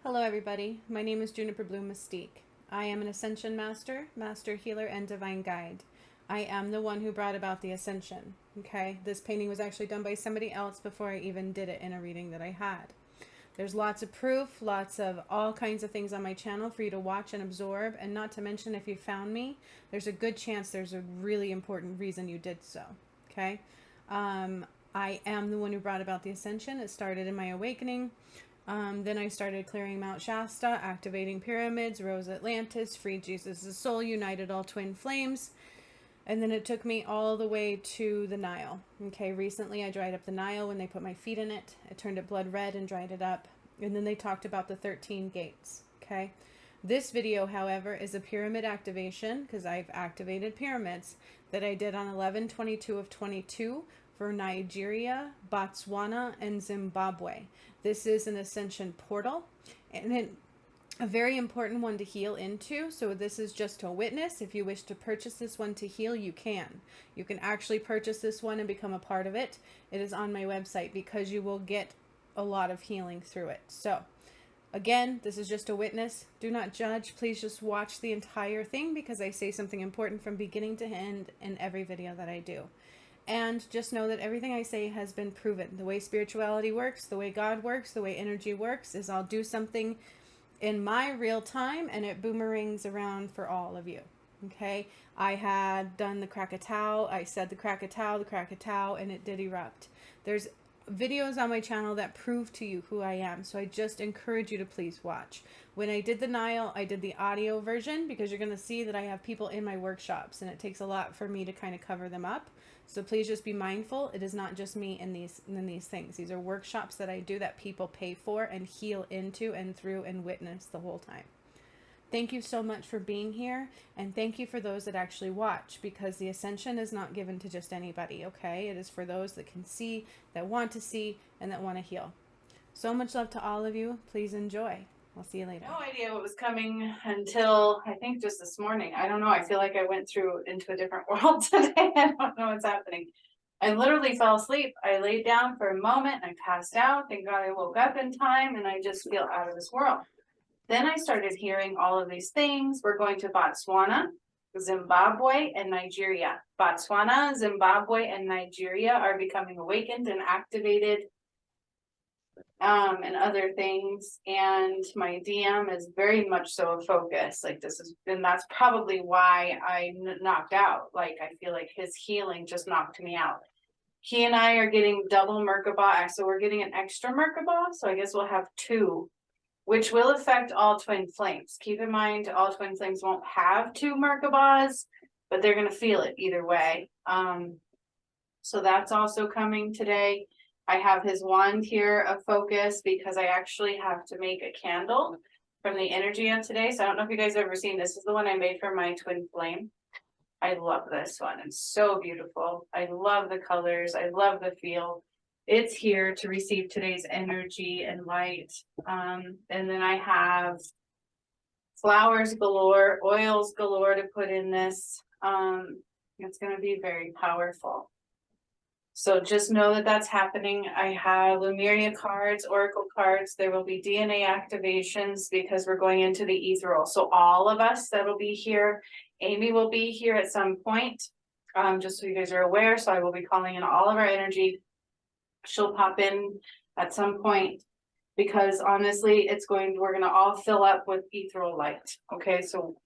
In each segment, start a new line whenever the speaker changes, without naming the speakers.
Hello everybody, my name is Juniper Blue Mystique. I am an Ascension Master, Master Healer, and Divine Guide. I am the one who brought about the Ascension, okay? This painting was actually done by somebody else before I even did it in a reading that I had. There's lots of proof, lots of all kinds of things on my channel for you to watch and absorb, and not to mention if you found me, there's a good chance there's a really important reason you did so, okay? I am the one who brought about the Ascension. It started in my awakening. Then I started clearing Mt Shasta, activating pyramids, rose Atlantis, freed Jesus' soul, united all twin flames. And then it took me all the way to the Nile. Okay, recently I dried up the Nile when they put my feet in it. It turned it blood red and dried it up. And then they talked about the 13 gates. Okay, this video, however, is a pyramid activation because I've activated pyramids that I did on 11/22 of 22 for Nigeria, Botswana, and Zimbabwe. This is an ascension portal and a very important one to heal into. So this is just to witness. If you wish to purchase this one to heal, you can. You can actually purchase this one and become a part of it. It is on my website because you will get a lot of healing through it. So again, this is just a witness. Do not judge. Please just watch the entire thing because I say something important from beginning to end in every video that I do. And just know that everything I say has been proven. The way spirituality works, the way God works, the way energy works is I'll do something in my real time and it boomerangs around for all of you. Okay? I had done the Krakatau. I said the Krakatau, and it did erupt. There's videos on my channel that prove to you who I am. So I just encourage you to please watch. When I did the Nile, I did the audio version because you're going to see that I have people in my workshops and it takes a lot for me to kind of cover them up. So please just be mindful. It is not just me in these things. These are workshops that I do that people pay for and heal into and through and witness the whole time. Thank you so much for being here, and thank you for those that actually watch, because the ascension is not given to just anybody, okay? It is for those that can see, that want to see, and that want to heal. So much love to all of you. Please enjoy. I'll see you later.
No idea what was coming until I think just this morning. I don't know. I feel like I went into a different world today. I don't know what's happening. I literally fell asleep. I laid down for a moment and I passed out. Thank God I woke up in time and I just feel out of this world. Then I started hearing all of these things. We're going to Botswana, Zimbabwe, and Nigeria. Botswana, Zimbabwe, and Nigeria are becoming awakened and activated, and other things. And my DM is very much so a focus. Like this is, and that's probably why I knocked out. Like I feel like his healing just knocked me out. He and I are getting double Merkaba, so we're getting an extra Merkaba. So I guess we'll have two, which will affect all twin flames. Keep in mind, all twin flames won't have two Merkabas, but they're going to feel it either way. So that's also coming today. I have his wand here of focus because I actually have to make a candle from the energy of today. So I don't know if you guys have ever seen this. Is the one I made for my twin flame. I love this one. It's so beautiful. I love the colors. I love the feel. It's here to receive today's energy and light. And then I have flowers galore, oils galore to put in this. It's going to be very powerful. So just know that that's happening. I have Lemuria cards, Oracle cards. There will be DNA activations because we're going into the ethereal. So all of us that will be here, Amy will be here at some point, just so you guys are aware. So I will be calling in all of our energy. She'll pop in at some point because honestly, we're going to all fill up with ethereal light. Okay, so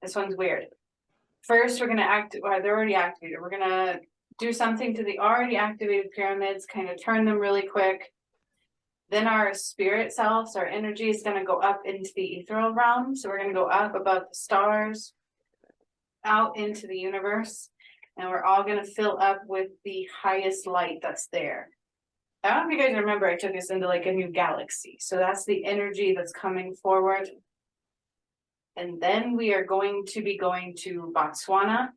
this one's weird. First, we're going to they're already activated. We're going to do something to the already activated pyramids, kind of turn them really quick. Then our spirit selves, our energy is going to go up into the ethereal realm. So we're going to go up above the stars, out into the universe, and we're all going to fill up with the highest light that's there. I don't know if you guys remember, I took us into like a new galaxy. So that's the energy that's coming forward. And then we are going to be going to Botswana,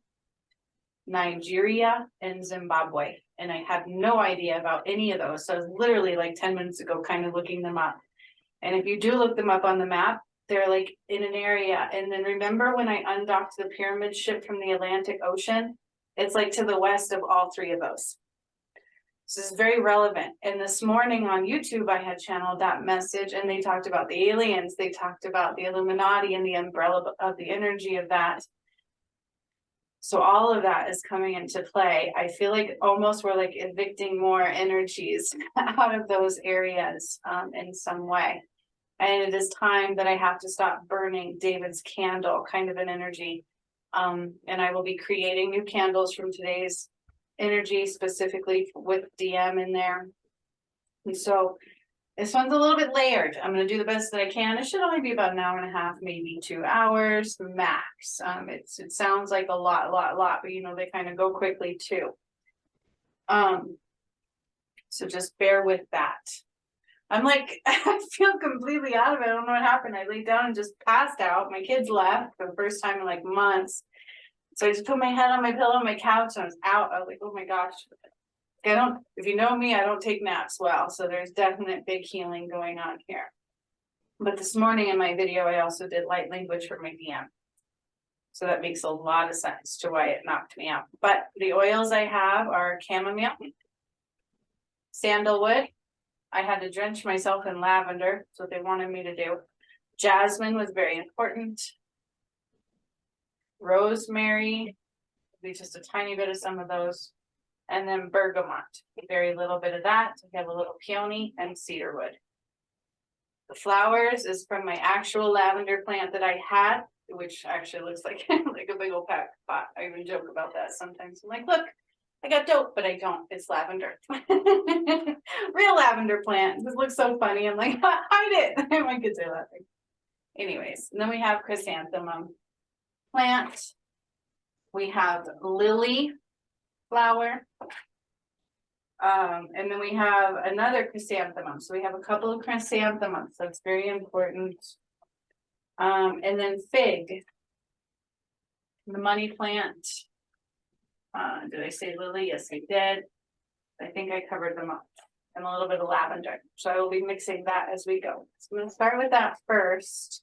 Nigeria, and Zimbabwe. And I had no idea about any of those. So I was literally like 10 minutes ago kind of looking them up. And if you do look them up on the map, they're like in an area. And then remember when I undocked the pyramid ship from the Atlantic Ocean? It's like to the west of all three of those. This is very relevant. And this morning on YouTube, I had channeled that message, and they talked about the aliens. They talked about the Illuminati and the umbrella of the energy of that. So all of that is coming into play. I feel like almost we're like evicting more energies out of those areas in some way. And it is time that I have to stop burning David's candle, kind of an energy. And I will be creating new candles from today's energy, specifically with DM in there. And so this one's a little bit layered. I'm going to do the best that I can. It should only be about an hour and a half, maybe 2 hours max. It sounds like a lot, but you know, they kind of go quickly too. So just bear with that. I'm like, I feel completely out of it. I don't know what happened. I laid down and just passed out. My kids left for the first time in like months. So I just put my head on my pillow on my couch and I was out. I was like, oh my gosh. If you know me, I don't take naps well. So there's definite big healing going on here. But this morning in my video, I also did light language for my DM. So that makes a lot of sense to why it knocked me out. But the oils I have are chamomile, sandalwood. I had to drench myself in lavender. That's what they wanted me to do. Jasmine was very important. Rosemary, maybe just a tiny bit of some of those. And then bergamot, a very little bit of that. We have a little peony and cedarwood. The flowers is from my actual lavender plant that I had, which actually looks like, like a big old pack pot. I even joke about that sometimes. I'm like, look, I got dope, but I don't. It's lavender. Real lavender plant. This looks so funny. I'm like, hide it. My kids are laughing. Anyways, and then we have chrysanthemum plant. We have lily flower. And then we have another chrysanthemum. So we have a couple of chrysanthemums. That's very important. And then fig, the money plant. Did I say lily? Yes, I did. I think I covered them up. And a little bit of lavender. So I will be mixing that as we go. So I'm going to start with that first.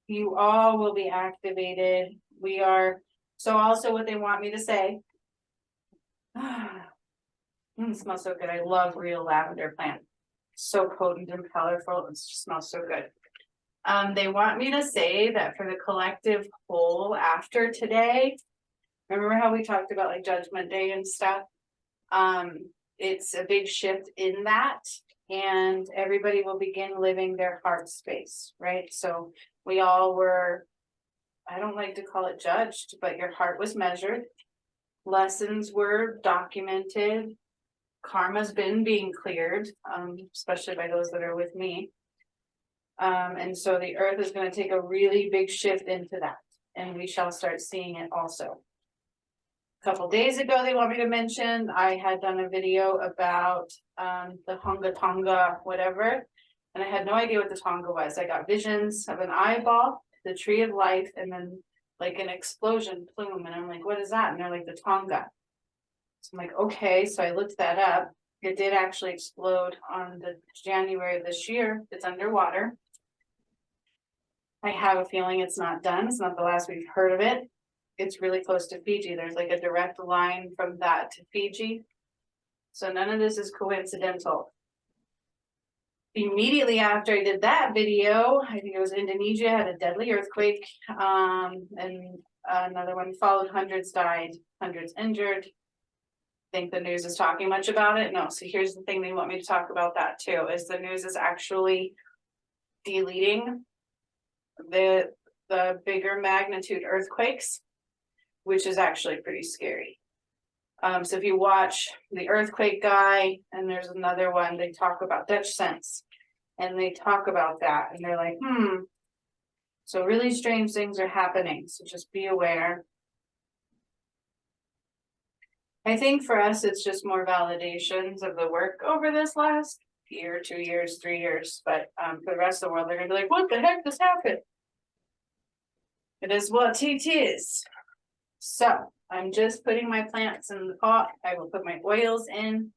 You all will be activated. We are, so also what they want me to say. It smells so good. I love real lavender plant. So potent and colorful. It just smells so good. They want me to say that for the collective whole after today, remember how we talked about like Judgment Day and stuff? It's a big shift in that, and everybody will begin living their heart space, right? So we all were, I don't like to call it judged, but your heart was measured. Lessons were documented. Karma's been being cleared, especially by those that are with me. And so the earth is going to take a really big shift into that, and we shall start seeing it also. A couple days ago, they want me to mention, I had done a video about the Hunga Tonga, whatever, and I had no idea what the Tonga was. I got visions of an eyeball, the tree of life, and then like an explosion plume, and I'm like, what is that? And they're like, the Tonga. So I'm like, okay, so I looked that up. It did actually explode on the January of this year. It's underwater. I have a feeling it's not done. It's not the last we've heard of it. It's really close to Fiji. There's like a direct line from that to Fiji. So none of this is coincidental. Immediately after I did that video, I think it was Indonesia, had a deadly earthquake. And another one followed, hundreds died, hundreds injured. Think the news is talking much about it? No. So here's the thing they want me to talk about that too, is the news is actually deleting the bigger magnitude earthquakes, which is actually pretty scary. So if you watch the earthquake guy, and there's another one, they talk about Dutch sense, and they talk about that, and they're like, so really strange things are happening. So just be aware. I think for us, it's just more validations of the work over this last year, 2 years, 3 years. But for the rest of the world, they're gonna be like, what the heck just happened? It is what it is. So I'm just putting my plants in the pot. I will put my oils in.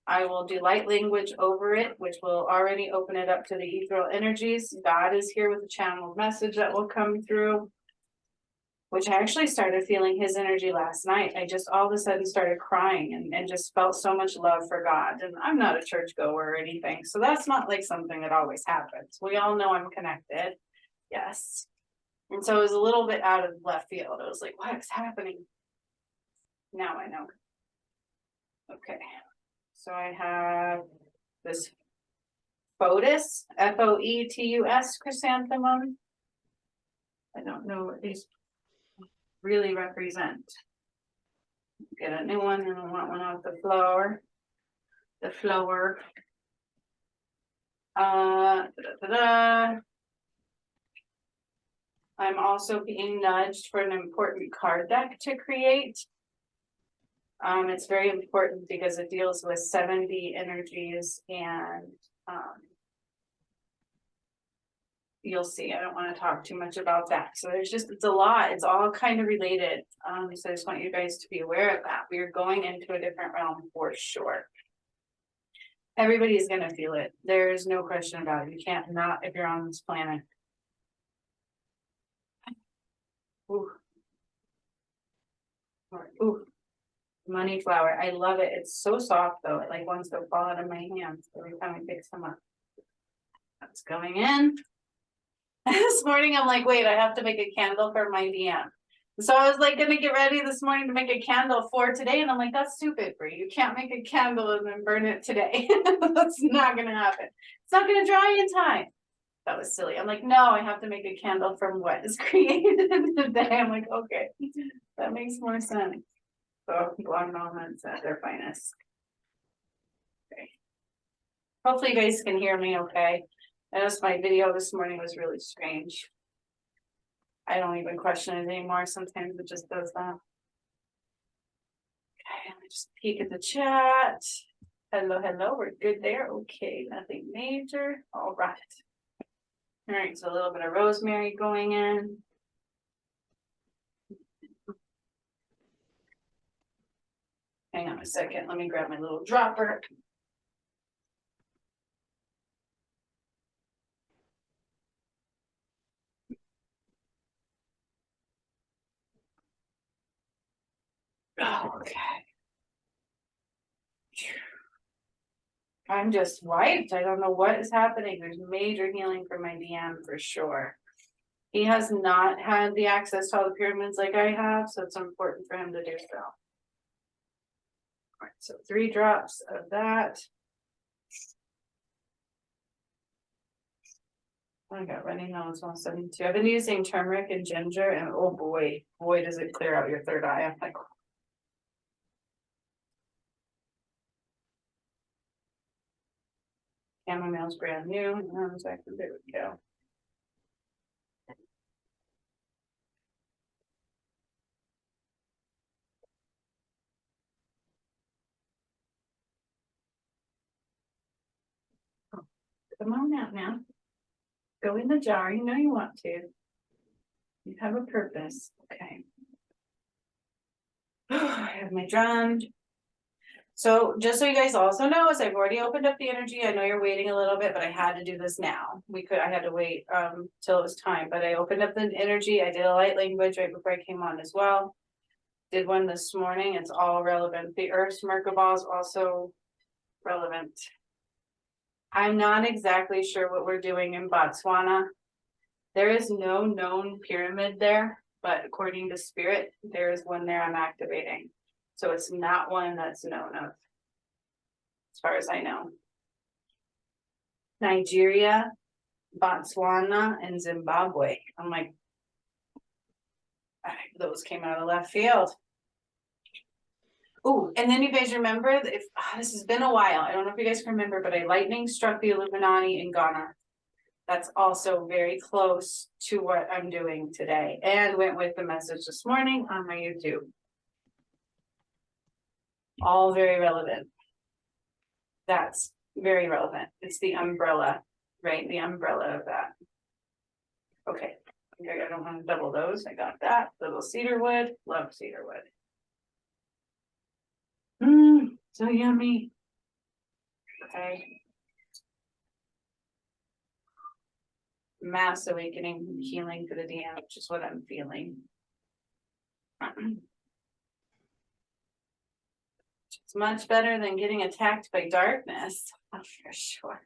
I will do light language over it, which will already open it up to the ethereal energies. God is here with a channeled message that will come through. which I actually started feeling his energy last night. I just all of a sudden started crying and just felt so much love for God. And I'm not a church goer or anything, so that's not like something that always happens. We all know I'm connected. Yes. And so it was a little bit out of left field. I was like, what is happening? Now I know. Okay. So I have this Foetus, Foetus chrysanthemum. I don't know what these really represent. Get a new one, and I want one off the flower. The flower. I'm also being nudged for an important card deck to create. It's very important because it deals with 7D energies, and you'll see. I don't want to talk too much about that. So it's a lot. It's all kind of related. So I just want you guys to be aware of that. We are going into a different realm for sure. Everybody's going to feel it. There's no question about it. You can't not if you're on this planet. Ooh. Ooh. Money flower. I love it. It's so soft though. It like wants to fall out of my hands every time I pick some up. That's going in. This morning I'm like, wait, I have to make a candle for my DM. So I was like gonna get ready this morning to make a candle for today, and I'm like, that's stupid, Brie. You can't make a candle and then burn it today. That's not gonna happen. It's not gonna dry in time. That was silly. I'm like, no, I have to make a candle from what is created today. I'm like, okay, that makes more sense. So blonde moments at their finest. Okay. Hopefully you guys can hear me okay. I noticed my video this morning was really strange. I don't even question it anymore. Sometimes it just does that. Okay, let me just peek at the chat. Hello, hello. We're good there. Okay, nothing major. All right. All right, so a little bit of rosemary going in. Hang on a second. Let me grab my little dropper. Okay. I'm just wiped. I don't know what is happening. There's major healing for my DM for sure. He has not had the access to all the pyramids like I have, so it's important for him to do so. All right, so 3 drops of that. I got running nose 172. I've been using turmeric and ginger, and oh boy, does it clear out your third eye. I'm like, chamomile's brand new. Exactly, there we go. Come on out now. Go in the jar. You know you want to. You have a purpose. Okay. I have my drum. So just so you guys also know, as I've already opened up the energy, I know you're waiting a little bit, but I had to do this now. I had to wait till it was time, but I opened up the energy. I did a light language right before I came on as well. Did one this morning. It's all relevant. The Earth's Merkabah is also relevant. I'm not exactly sure what we're doing in Botswana. There is no known pyramid there, but according to spirit, there is one there I'm activating. So it's not one that's known of, as far as I know. Nigeria, Batswana, and Zimbabwe. I'm like, those came out of left field. Oh, and then you guys remember, if this has been a while, I don't know if you guys can remember, but a lightning struck the Illuminati in Ghana. That's also very close to what I'm doing today, and went with the message this morning on my YouTube. All very relevant. That's very relevant. It's the umbrella, right? The umbrella of that. Okay, I don't want to double those. I got that. Little cedar wood. Love cedar wood. So yummy. Okay. Mass awakening, healing for the DM, which is what I'm feeling. It's much better than getting attacked by darkness, for sure.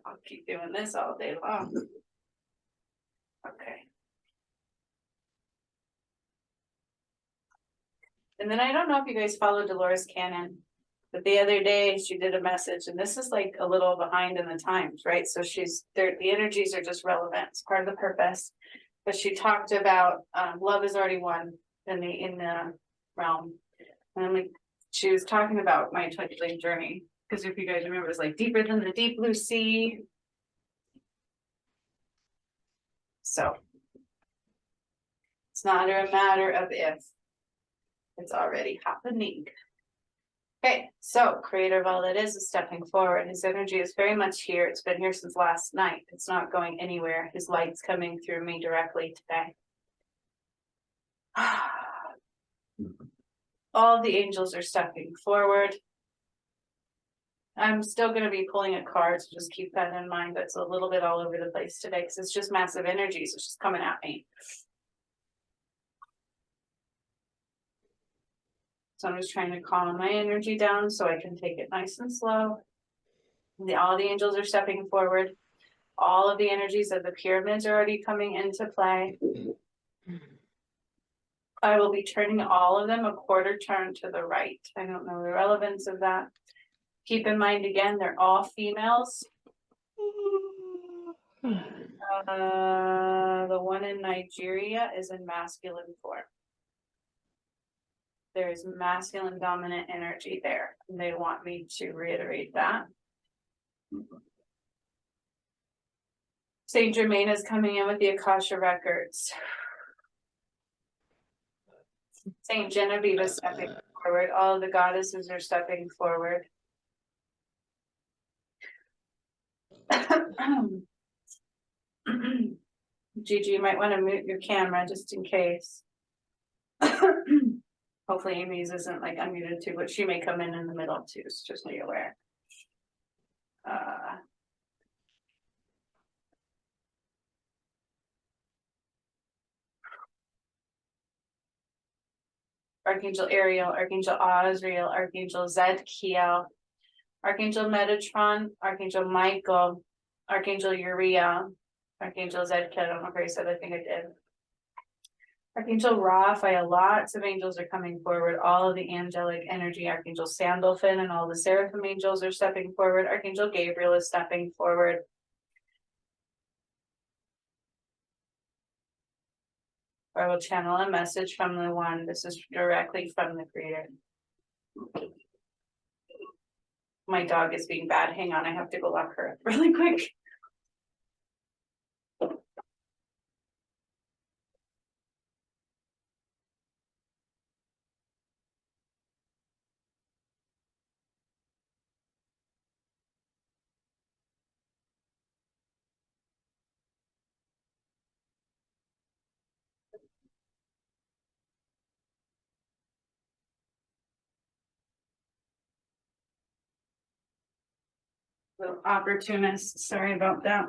I'll keep doing this all day long. Okay. And then I don't know if you guys follow Dolores Cannon, but the other day she did a message, and this is like a little behind in the times, right? So she's there, the energies are just relevant. It's part of the purpose. But she talked about love is already won in the realm. And like she was talking about my twin flame journey. Because if you guys remember, it's like deeper than the deep blue sea. So it's not a matter of if, it's already happening. Okay, so creator of all that is stepping forward. His energy is very much here. It's been here since last night. It's not going anywhere. His light's coming through me directly today. All the angels are stepping forward. I'm still going to be pulling a card, so just keep that in mind. That's a little bit all over the place today because it's just massive energies. It's just coming at me. So I'm just trying to calm my energy down so I can take it nice and slow. All the angels are stepping forward. All of the energies of the pyramids are already coming into play. I will be turning all of them a quarter turn to the right. I don't know the relevance of that. Keep in mind again, they're all females. The one in Nigeria is in masculine form. There is masculine dominant energy there. And they want me to reiterate that. Saint Germain is coming in with the Akasha records. Saint Genevieve is stepping forward. All of the goddesses are stepping forward. Gigi, you might want to mute your camera just in case. Hopefully Amy's isn't like unmuted too, but she may come in the middle too, so just so you're aware. Archangel Ariel, Archangel Azrael, Archangel Zadkiel, Archangel Metatron, Archangel Michael, Archangel Uriah, Archangel Zadkiel, I don't know if I said, I think I did. Archangel Raphael, lots of angels are coming forward. All of the angelic energy, Archangel Sandalphon and all the seraphim angels are stepping forward. Archangel Gabriel is stepping forward. I will channel a message from the one. This is directly from the creator. My dog is being bad. Hang on, I have to go lock her up really quick. Little opportunist. Sorry about that.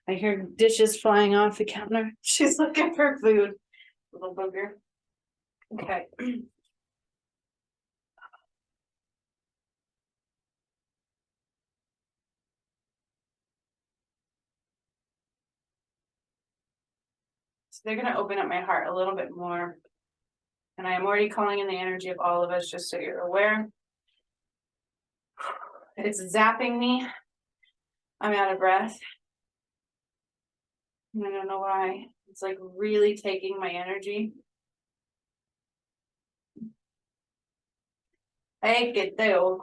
I hear dishes flying off the counter. She's looking for food. Little booger. Okay. So they're going to open up my heart a little bit more. And I am already calling in the energy of all of us, just so you're aware. It's zapping me. I'm out of breath. I don't know why. It's like really taking my energy. Hey, get the old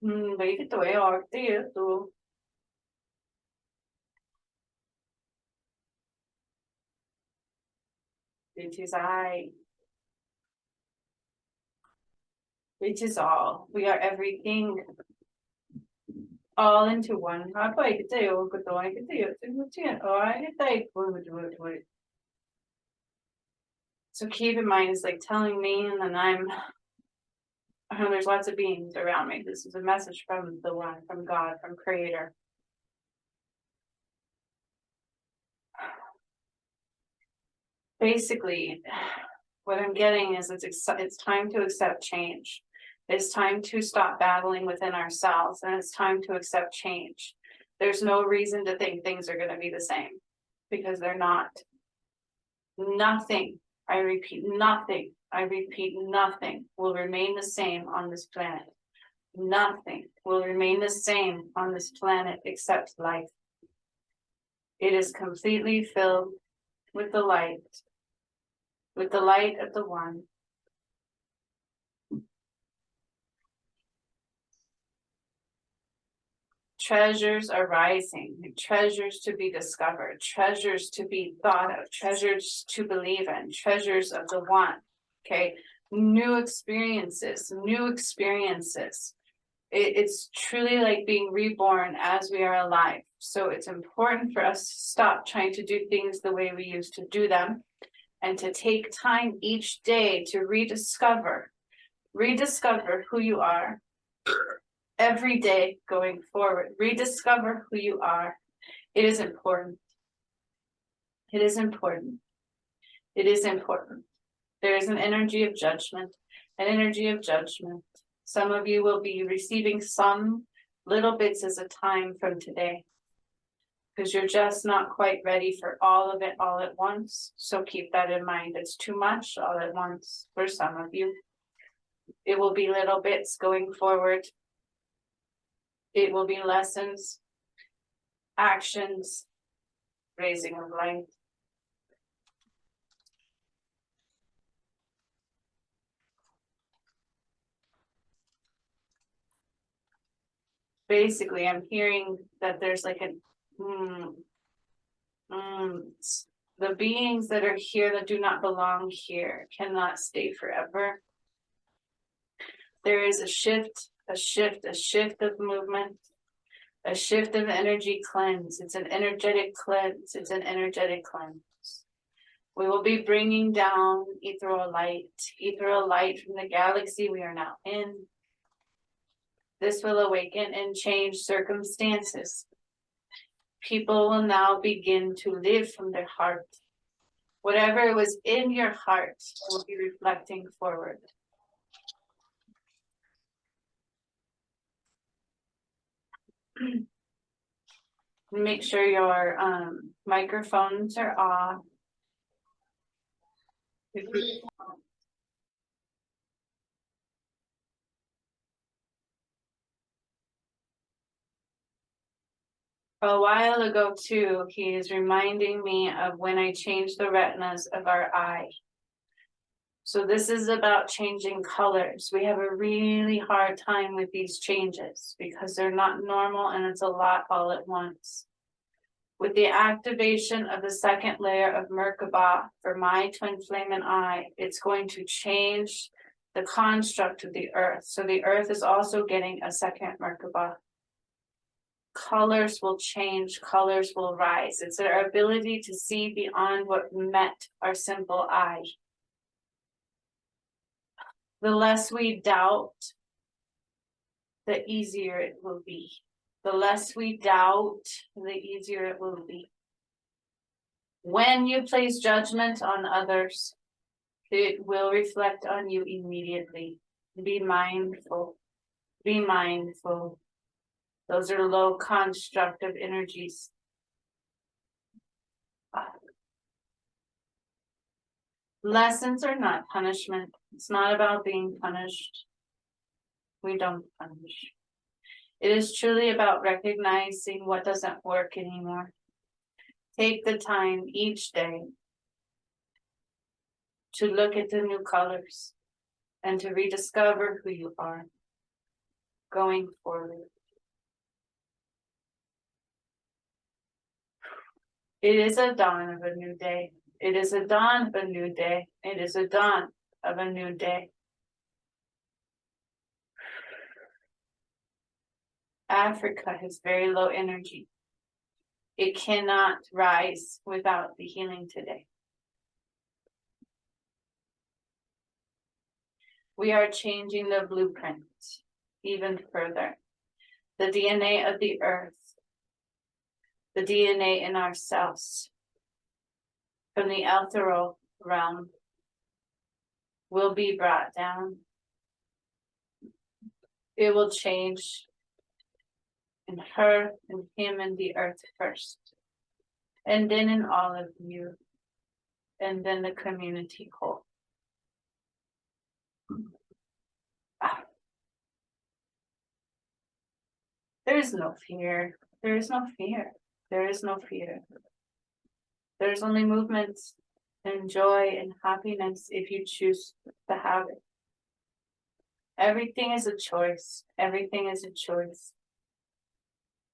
vilket då jag det då. Which is I. Which is all. We are everything. All into one. So keep in mind, it's like telling me, and then I know there's lots of beings around me. This is a message from the one, from God, from Creator. Basically, What I'm getting is it's time to accept change. It's time to stop battling within ourselves, and it's time to accept change. There's no reason to think things are going to be the same, because they're not. Nothing, I repeat, nothing will remain the same on this planet. Nothing will remain the same on this planet except life. It is completely filled with the light of the one. Treasures are rising, treasures to be discovered, treasures to be thought of, treasures to believe in, treasures of the one. Okay, new experiences, new experiences. It's truly like being reborn as we are alive. So it's important for us to stop trying to do things the way we used to do them, and to take time each day to rediscover who you are. Every day going forward, rediscover who you are. It is important. It is important. It is important. There is an energy of judgment, an energy of judgment. Some of you will be receiving some little bits as a time from today, because you're just not quite ready for all of it all at once. So keep that in mind. It's too much all at once for some of you. It will be little bits going forward. It will be lessons, actions, raising of light. Basically, I'm hearing that there's like the beings that are here that do not belong here cannot stay forever. There is a shift of movement, a shift of energy cleanse. It's an energetic cleanse. It's an energetic cleanse. We will be bringing down ethereal light from the galaxy we are now in. This will awaken and change circumstances. People will now begin to live from their heart. Whatever was in your heart will be reflecting forward. Make sure your microphones are off. A while ago too, he is reminding me of when I changed the retinas of our eye. So this is about changing colors. We have a really hard time with these changes because they're not normal, and it's a lot all at once. With the activation of the second layer of Merkaba for my twin flame and I, it's going to change the construct of the earth. So the earth is also getting a second Merkaba. Colors will change, colors will rise. It's our ability to see beyond what met our simple eye. The less we doubt, the easier it will be. The less we doubt, the easier it will be. When you place judgment on others, it will reflect on you immediately. Be mindful. Be mindful. Those are low constructive energies. Lessons are not punishment. It's not about being punished. We don't punish. It is truly about recognizing what doesn't work anymore. Take the time each day to look at the new colors and to rediscover who you are going forward. It is a dawn of a new day. It is a dawn of a new day. It is a dawn of a new day. Africa has very low energy. It cannot rise without the healing today. We are changing the blueprint even further. The DNA of the earth, the DNA in ourselves, from the ethereal realm will be brought down. It will change in her and him and the earth first, and then in all of you, and then the community whole. There is no fear. There is no fear. There is no fear. There's only movement and joy and happiness if you choose to have it. Everything is a choice. Everything is a choice.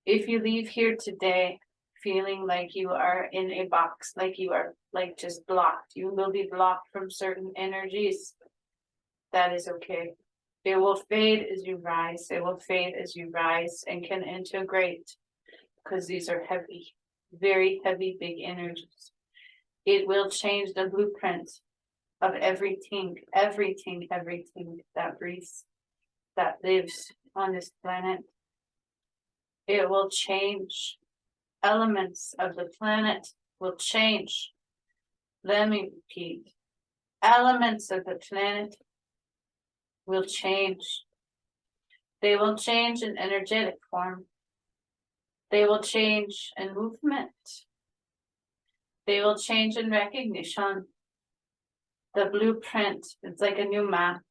If you leave here today feeling like you are in a box, like you are like just blocked, you will be blocked from certain energies. That is okay. It will fade as you rise. It will fade as you rise and can integrate, because these are heavy, very heavy, big energies. It will change the blueprint of everything that breathes, that lives on this planet. It will change. Elements of the planet will change. Let me repeat. Elements of the planet will change. They will change in energetic form. They will change in movement. They will change in recognition. The blueprint, it's like a new map.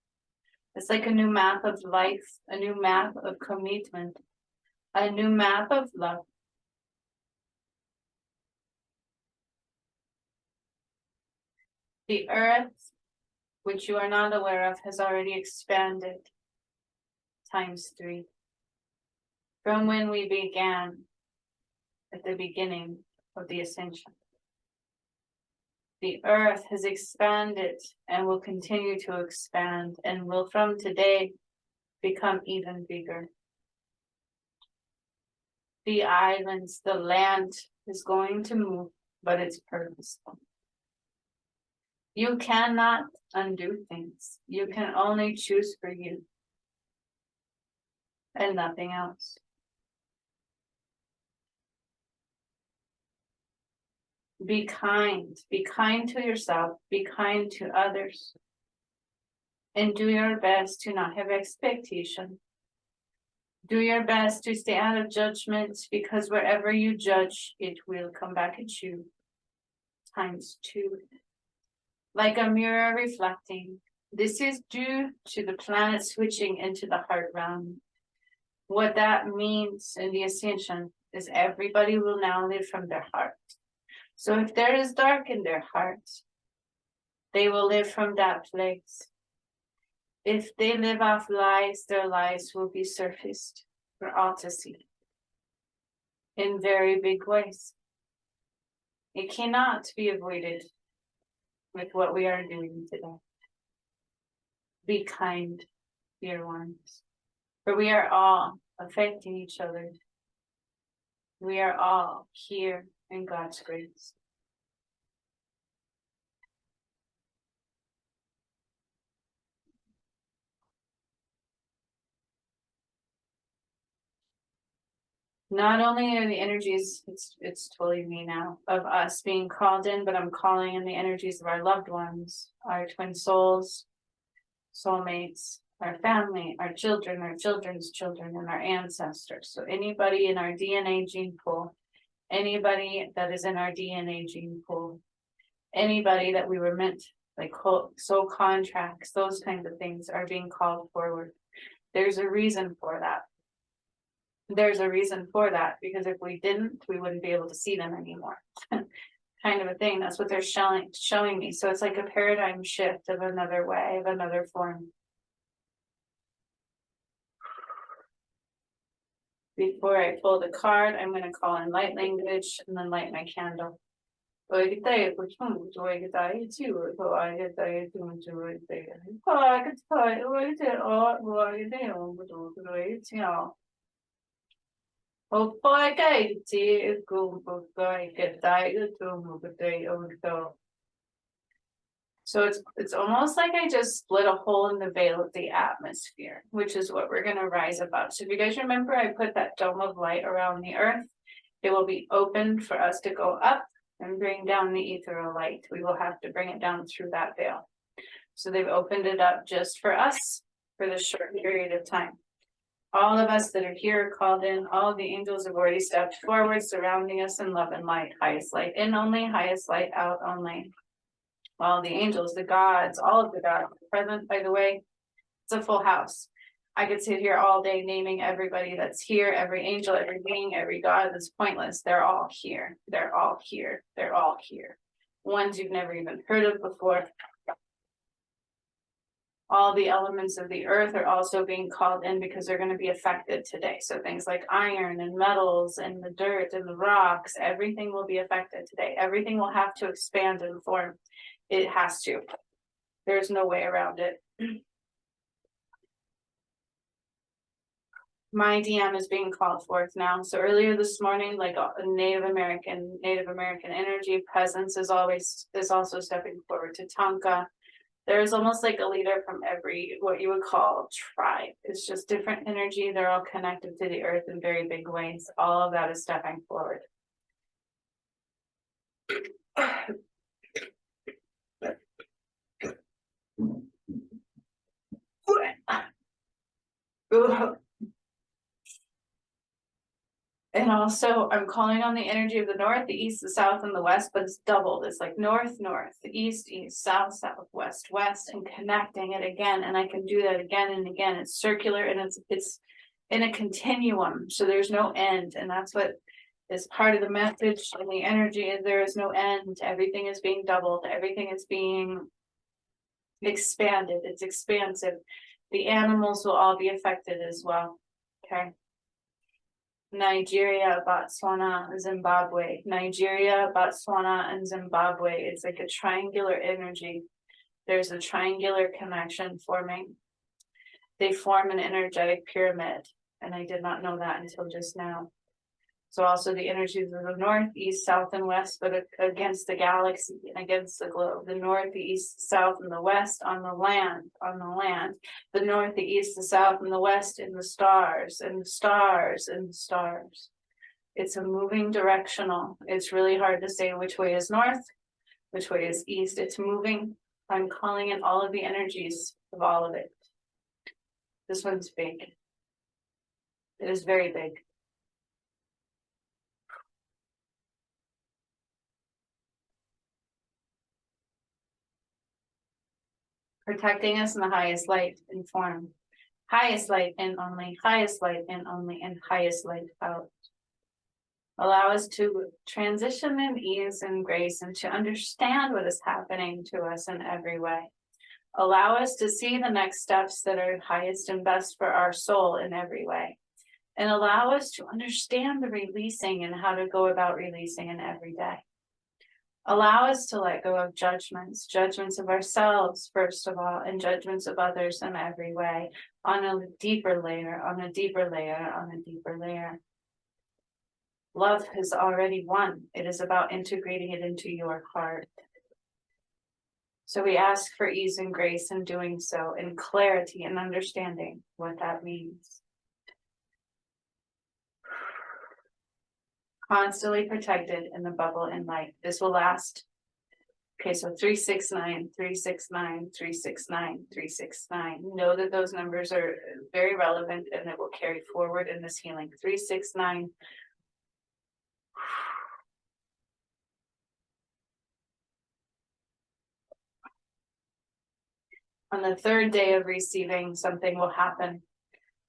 It's like a new map of life, a new map of commitment, a new map of love. The earth, which you are not aware of, has already expanded ×3 from when we began at the beginning of the ascension. The earth has expanded and will continue to expand and will from today become even bigger. The islands, the land is going to move, but it's purposeful. You cannot undo things. You can only choose for you and nothing else. Be kind to yourself, be kind to others, and do your best to not have expectation. Do your best to stay out of judgment, because wherever you judge, it will come back at you ×2. Like a mirror reflecting. This is due to the planet switching into the heart realm. What that means in the ascension is everybody will now live from their heart. So if there is dark in their hearts, they will live from that place. If they live off lies, their lies will be surfaced for all to see in very big ways. It cannot be avoided with what we are doing today. Be kind, dear ones, for we are all affecting each other. We are all here in God's grace. Not only are the energies, it's totally me now, of us being called in, but I'm calling in the energies of our loved ones, our twin souls, soulmates, our family, our children, our children's children, and our ancestors. So anybody in our DNA gene pool, anybody that is in our DNA gene pool, anybody that we were meant, like soul contracts, those kinds of things are being called forward. There's a reason for that. There's a reason for that, because if we didn't, we wouldn't be able to see them anymore. Kind of a thing. That's what they're showing me. So it's like a paradigm shift of another way, of another form. Before I pull the card, I'm going to call in light language and then light my candle. So it's almost like I just split a hole in the veil of the atmosphere, which is what we're going to rise above. So if you guys remember, I put that dome of light around the earth. It will be open for us to go up and bring down the ethereal light. We will have to bring it down through that veil. So they've opened it up just for us for this short period of time. All of us that are here are called in. All of the angels have already stepped forward, surrounding us in love and light. Highest light in only, highest light out only. All the angels, the gods, all of the gods are present, by the way. It's a full house. I could sit here all day naming everybody that's here, every angel, every being, every god. That's pointless. They're all here. They're all here. They're all here. Ones you've never even heard of before. All the elements of the earth are also being called in because they're going to be affected today. So things like iron and metals and the dirt and the rocks, everything will be affected today. Everything will have to expand and form. It has to. There's no way around it. My DM is being called forth now. So earlier this morning, like a Native American energy presence is also stepping forward to Tonka. There's almost like a leader from every, what you would call tribe. It's just different energy. They're all connected to the earth in very big ways. All of that is stepping forward. And also, I'm calling on the energy of the north, the east, the south, and the west, but it's doubled. It's like north, north, east, east, south, south, west, west, and connecting it again. And I can do that again and again. It's circular and it's in a continuum. So there's no end. And that's what is part of the message and the energy is there is no end. Everything is being doubled. Everything is being expanded. It's expansive. The animals will all be affected as well. Okay. Nigeria, Batswana, Zimbabwe. Nigeria, Botswana, and Zimbabwe. It's like a triangular energy. There's a triangular connection forming. They form an energetic pyramid, and I did not know that until just now. So also the energies of the north, east, south, and west, but against the galaxy, against the globe. The north, the east, south, and the west on the land. The north, the east, the south, and the west in the stars, and the stars, and the stars. It's a moving directional. It's really hard to say which way is north, which way is east. It's moving. I'm calling in all of the energies of all of it. This one's big. It is very big. Protecting us in the highest light and form. Highest light in only, highest light in only, and highest light out. Allow us to transition in ease and grace and to understand what is happening to us in every way. Allow us to see the next steps that are highest and best for our soul in every way. And allow us to understand the releasing and how to go about releasing in every day. Allow us to let go of judgments of ourselves, first of all, and judgments of others in every way, on a deeper layer, on a deeper layer, on a deeper layer. Love has already won. It is about integrating it into your heart. So we ask for ease and grace in doing so, and clarity and understanding what that means. Constantly protected in the bubble and light. This will last. Okay, so 369, 369, 369, 369. Know that those numbers are very relevant and it will carry forward in this healing. 369. On the third day of receiving, something will happen.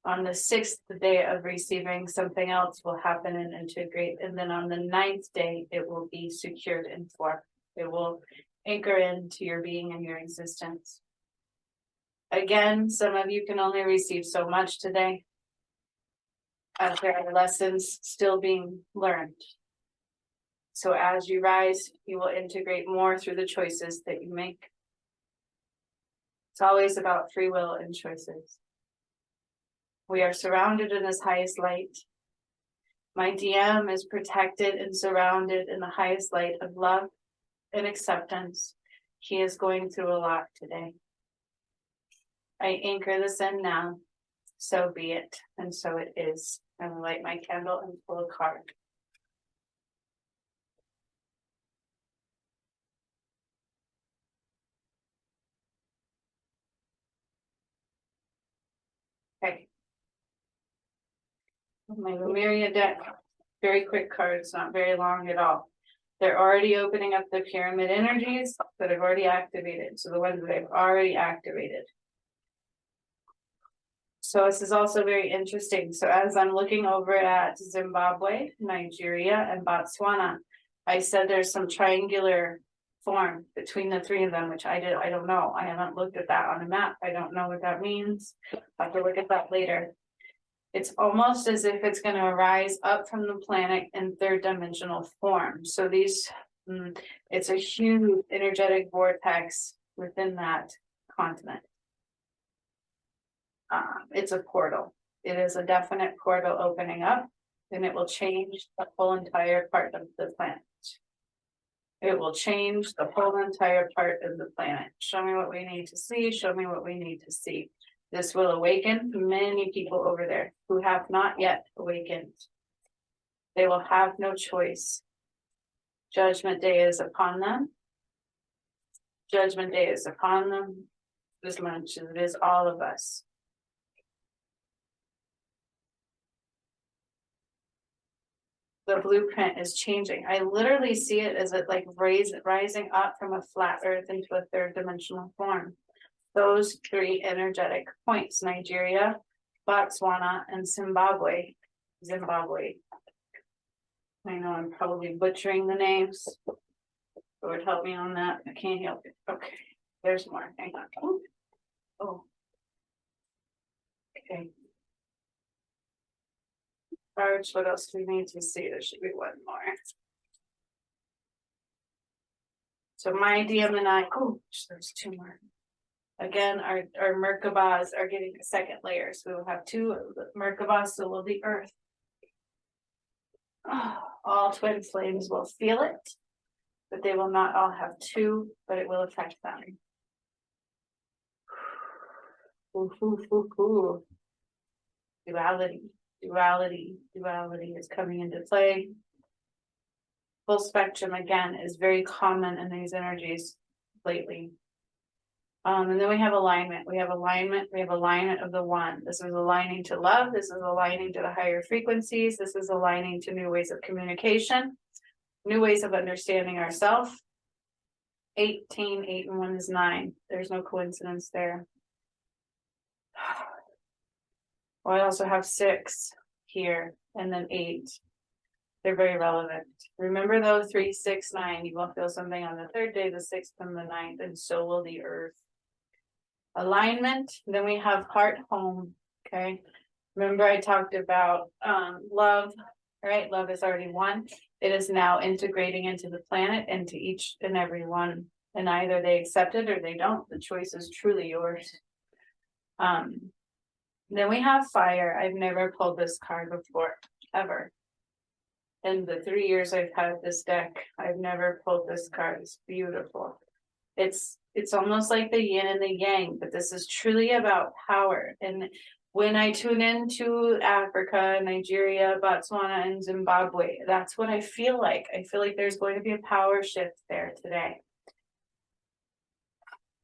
On the sixth day of receiving, something else will happen and integrate. And then on the ninth day, it will be secured in form. It will anchor into your being and your existence. Again, some of you can only receive so much today, as there are lessons still being learned. So as you rise, you will integrate more through the choices that you make. It's always about free will and choices. We are surrounded in this highest light. My DM is protected and surrounded in the highest light of love and acceptance. He is going through a lot today. I anchor this in now. So be it, and so it is. I will light my candle and pull a card. My Lemuria deck, very quick cards, not very long at all. They're already opening up the pyramid energies that I've already activated. So the ones that I've already activated. So this is also very interesting. So as I'm looking over at Zimbabwe, Nigeria, and Botswana, I said there's some triangular form between the three of them, which I don't know. I haven't looked at that on a map. I don't know what that means. I'll have to look at that later. It's almost as if it's going to arise up from the planet in third dimensional form. So it's a huge energetic vortex within that continent. It's a portal. It is a definite portal opening up, and it will change the whole entire part of the planet. It will change the whole entire part of the planet. Show me what we need to see. Show me what we need to see. This will awaken many people over there who have not yet awakened. They will have no choice. Judgment Day is upon them. Judgment Day is upon them as much as it is all of us. The blueprint is changing. I literally see it as it like rising up from a flat earth into a third dimensional form. Those three energetic points: Nigeria, Botswana, and Zimbabwe. I know I'm probably butchering the names. Lord help me on that. I can't help it. Okay, there's more. Hang on. Oh. Okay. Cards, what else do we need to see? There should be one more. So my DM and I, there's two more. Again, our Merkabahs are getting a second layer. So we will have two Merkabahs, so will the earth. All twin flames will feel it, but they will not all have two, but it will affect them. Duality is coming into play. Full spectrum again is very common in these energies lately. And then we have alignment. We have alignment of the one. This is aligning to love. This is aligning to the higher frequencies. This is aligning to new ways of communication, new ways of understanding ourselves. 18, 8 and 1 is 9. There's no coincidence there. Well, I also have 6 here and then 8. They're very relevant. Remember though, 3, 6, 9, you will feel something on the 3rd day, the 6th and the 9th, and so will the earth. Alignment, then we have heart home. Okay. Remember I talked about love, right? Love is already one. It is now integrating into the planet, into each and every one. And either they accept it or they don't. The choice is truly yours. Then we have fire. I've never pulled this card before, ever. In the 3 years I've had this deck, I've never pulled this card. It's beautiful. It's almost like the yin and the yang, but this is truly about power. And when I tune into Africa, Nigeria, Botswana, and Zimbabwe, that's what I feel like. I feel like there's going to be a power shift there today.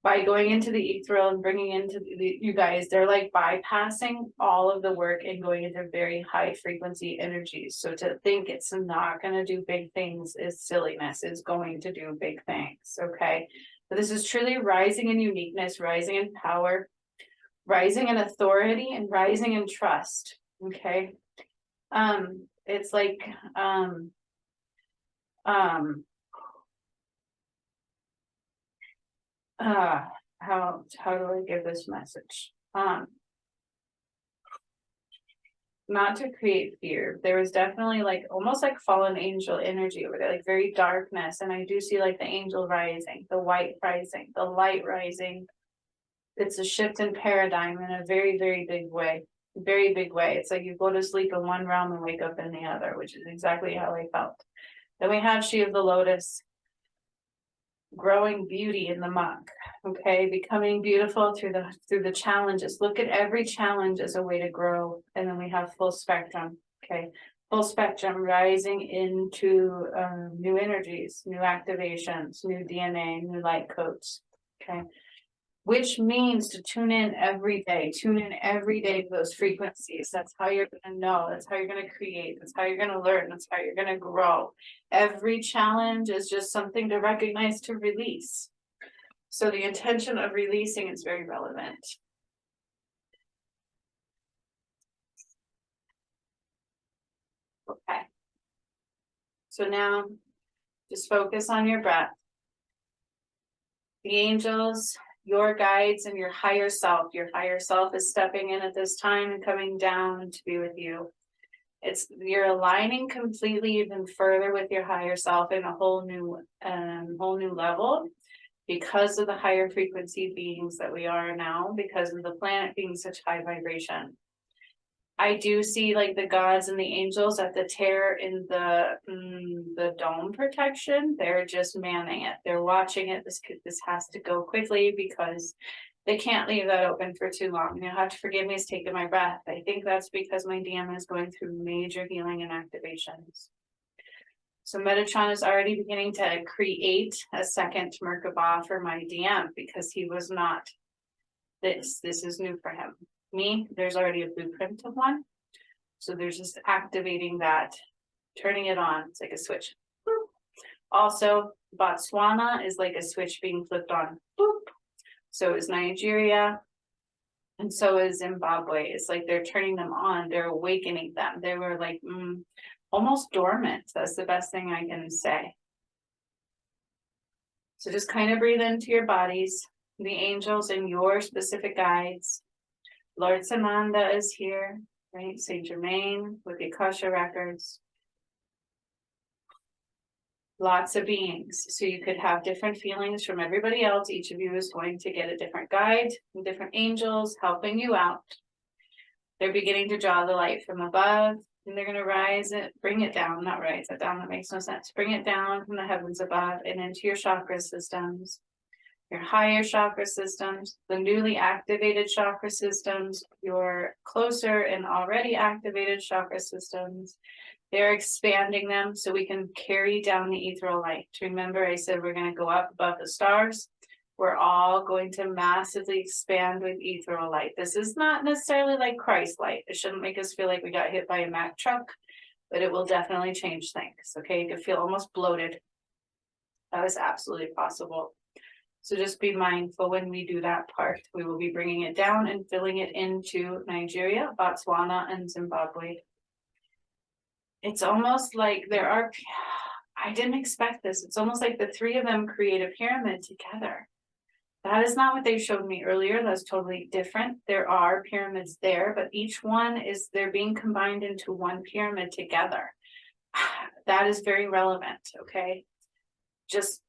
By going into the ethereal and bringing into you guys, they're like bypassing all of the work and going into very high frequency energies. So to think it's not going to do big things is silliness. It's going to do big things. Okay. But this is truly rising in uniqueness, rising in power, rising in authority, and rising in trust. Okay. It's like, how do I give this message? Not to create fear. There was definitely like almost like fallen angel energy over there, like very darkness. And I do see like the angel rising, the white rising, the light rising. It's a shift in paradigm in a very, very big way. Very big way. It's like you go to sleep in one realm and wake up in the other, which is exactly how I felt. Then we have She of the Lotus, growing beauty in the muck. Okay, becoming beautiful through the challenges. Look at every challenge as a way to grow. And then we have full spectrum. Okay, full spectrum rising into new energies, new activations, new DNA, new light codes. Okay, which means to tune in every day to those frequencies. That's how you're going to know. That's how you're going to create. That's how you're going to learn. That's how you're going to grow. Every challenge is just something to recognize, to release. So the intention of releasing is very relevant. Okay. So now just focus on your breath. The angels, your guides, and your higher self. Your higher self is stepping in at this time and coming down to be with you. You're aligning completely even further with your higher self in a whole new level, because of the higher frequency beings that we are now, because of the planet being such high vibration. I do see like the gods and the angels at the tear in the dome protection. They're just manning it. They're watching it. This has to go quickly because they can't leave that open for too long. You'll have to forgive me, it's taking my breath. I think that's because my DM is going through major healing and activations. So Metatron is already beginning to create a second Merkaba for my DM because he was not this. This is new for him. Me, there's already a blueprint of one. So there's just activating that, turning it on. It's like a switch. Boop. Also, Botswana is like a switch being flipped on. Boop. So is Nigeria. And so is Zimbabwe. It's like they're turning them on. They're awakening them. They were like almost dormant. That's the best thing I can say. So just kind of breathe into your bodies, the angels and your specific guides. Lord Sananda is here, right? Saint Germain with the Akasha records. Lots of beings. So you could have different feelings from everybody else. Each of you is going to get a different guide and different angels helping you out. They're beginning to draw the light from above, and they're going to rise it, bring it down, not rise it down. That makes no sense. Bring it down from the heavens above and into your chakra systems. Your higher chakra systems, the newly activated chakra systems, your closer and already activated chakra systems. They're expanding them so we can carry down the ethereal light. Remember, I said we're going to go up above the stars. We're all going to massively expand with ethereal light. This is not necessarily like Christ light. It shouldn't make us feel like we got hit by a Mack truck, but it will definitely change things. Okay, you can feel almost bloated. That is absolutely possible. So just be mindful when we do that part. We will be bringing it down and filling it into Nigeria, Botswana, and Zimbabwe. It's almost like I didn't expect this. It's almost like the three of them create a pyramid together. That is not what they showed me earlier. That's totally different. There are pyramids there, but each one they're being combined into one pyramid together. That is very relevant, okay? Just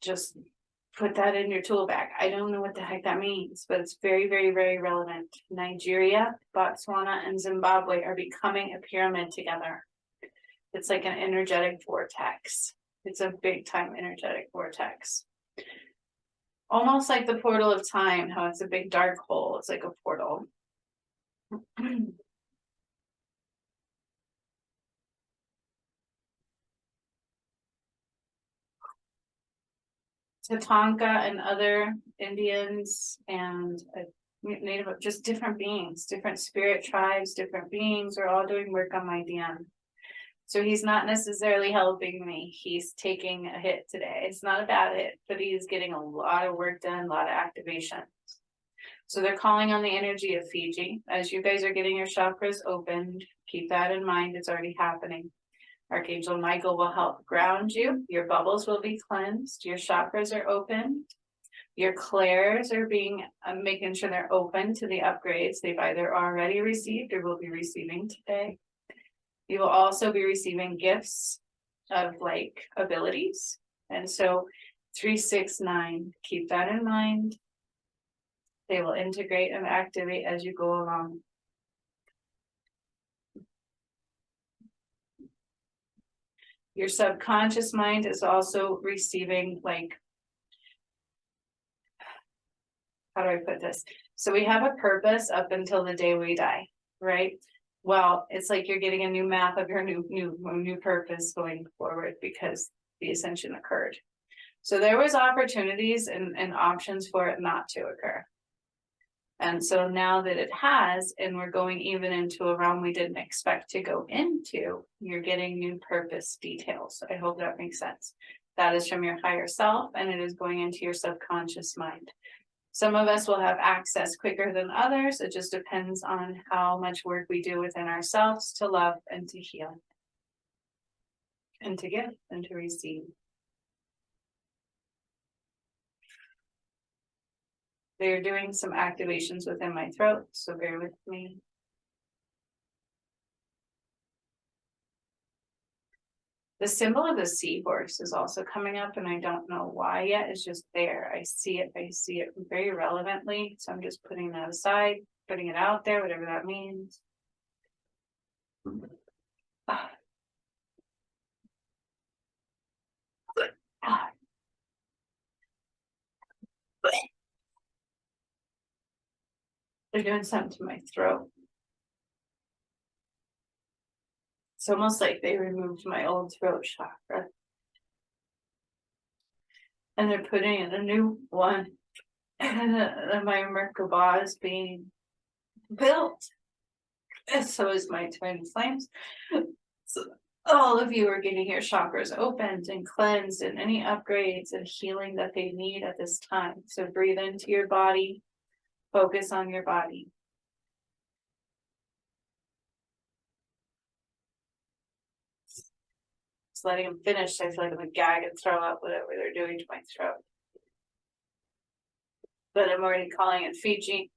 put that in your tool bag. I don't know what the heck that means, but it's very, very, very relevant. Nigeria, Botswana, and Zimbabwe are becoming a pyramid together. It's like an energetic vortex. It's a big time energetic vortex. Almost like the portal of time, how it's a big dark hole. It's like a portal. Tatanka and other Indians and Native, just different beings, different spirit tribes, different beings are all doing work on my DM. So he's not necessarily helping me. He's taking a hit today. It's not a bad hit, but he's getting a lot of work done, a lot of activation. So they're calling on the energy of Fiji. As you guys are getting your chakras opened, keep that in mind. It's already happening. Archangel Michael will help ground you. Your bubbles will be cleansed. Your chakras are open. Your clairs are making sure they're open to the upgrades they've either already received or will be receiving today. You will also be receiving gifts of like abilities. And so 369, keep that in mind. They will integrate and activate as you go along. Your subconscious mind is also receiving, like, how do I put this? So we have a purpose up until the day we die, right? Well, it's like you're getting a new map of your new purpose going forward because the ascension occurred. So there was opportunities and options for it not to occur. And so now that it has, and we're going even into a realm we didn't expect to go into, you're getting new purpose details. I hope that makes sense. That is from your higher self, and it is going into your subconscious mind. Some of us will have access quicker than others. It just depends on how much work we do within ourselves to love and to heal, and to give and to receive. They're doing some activations within my throat, so bear with me. The symbol of the seahorse is also coming up, and I don't know why yet. It's just there. I see it very relevantly. So I'm just putting that aside, putting it out there, whatever that means. They're doing something to my throat. It's almost like they removed my old throat chakra. And they're putting in a new one. And my Merkaba is being built. And so is my twin flames. So all of you are getting your chakras opened and cleansed, and any upgrades and healing that they need at this time. So breathe into your body, focus on your body. Just letting them finish. I feel like I'm gonna gag and throw up whatever they're doing to my throat. But I'm already calling it Fiji.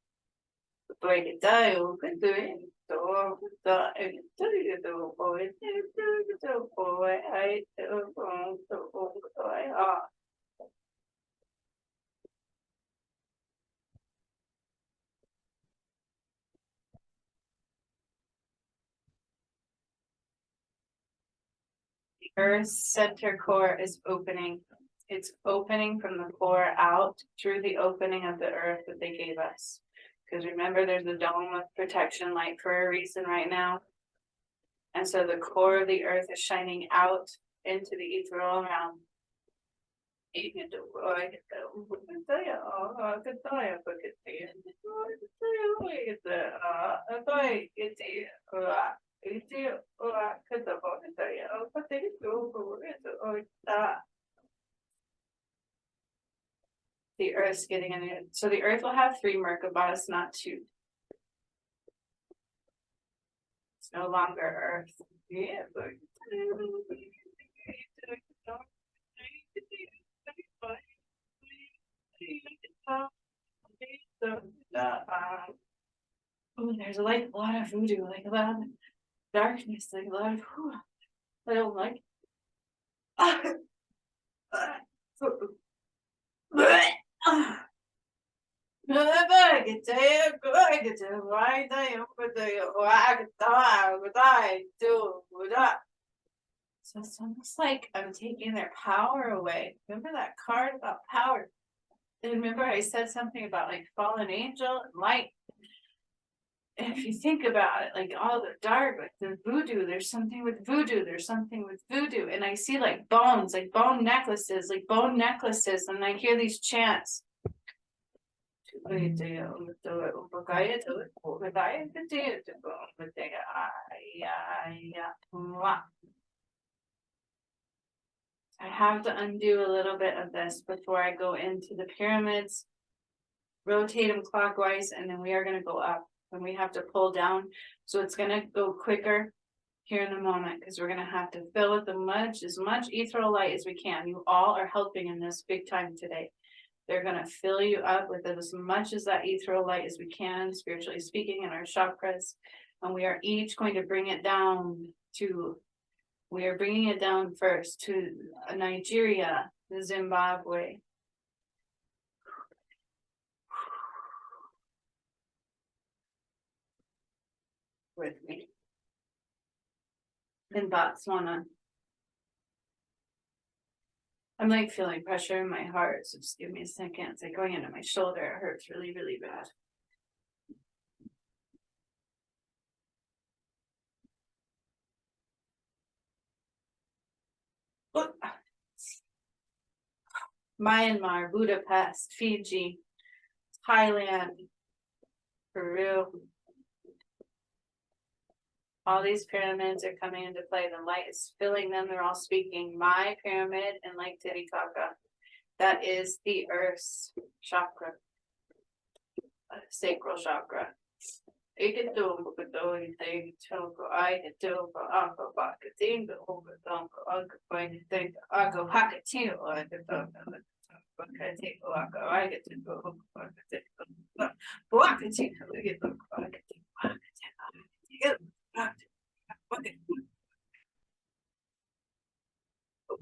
Earth's center core is opening. It's opening from the core out through the opening of the earth that they gave us. Because remember, there's a dome of protection light for a reason right now. And so the core of the earth is shining out into the ethereal realm. The earth's getting in it. So the earth will have 3 Merkabas, not 2. It's no longer earth. Yeah, but oh, there's like a lot of voodoo, like a lot of darkness, like a lot of I don't like. So it's almost like I'm taking their power away. Remember that card about power? And remember I said something about like fallen angel and light. And if you think about it, like all the dark, like the voodoo, there's something with voodoo, And I see like bones, like bone necklaces, And I hear these chants. I have to undo a little bit of this before I go into the pyramids, rotate them clockwise, and then we are going to go up, and we have to pull down. So it's going to go quicker here in a moment, because we're going to have to fill with as much ethereal light as we can. You all are helping in this big time today. They're going to fill you up with as much as that ethereal light as we can, spiritually speaking, in our chakras. And we are each going to bring it down to, we are bringing it down first to Nigeria, Zimbabwe. With me. In Botswana. I'm like feeling pressure in my heart, so just give me a second. It's like going into my shoulder. It hurts really, really bad. Myanmar, Budapest, Fiji, Thailand, For real. All these pyramids are coming into play. The light is filling them. They're all speaking my pyramid and Lake Titicaca. That is the Earth's chakra, sacral chakra. I can do anything to go. I can do Uncle Bakating, Uncle Anything. I go Hakatil. I can do I get to go. Bakating. We get the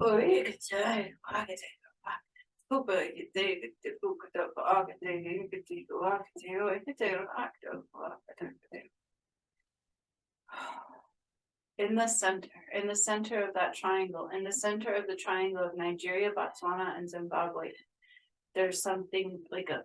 Oh, you can say, I can take in the center of that triangle, in the center of the triangle of Nigeria, Botswana, and Zimbabwe, there's something like a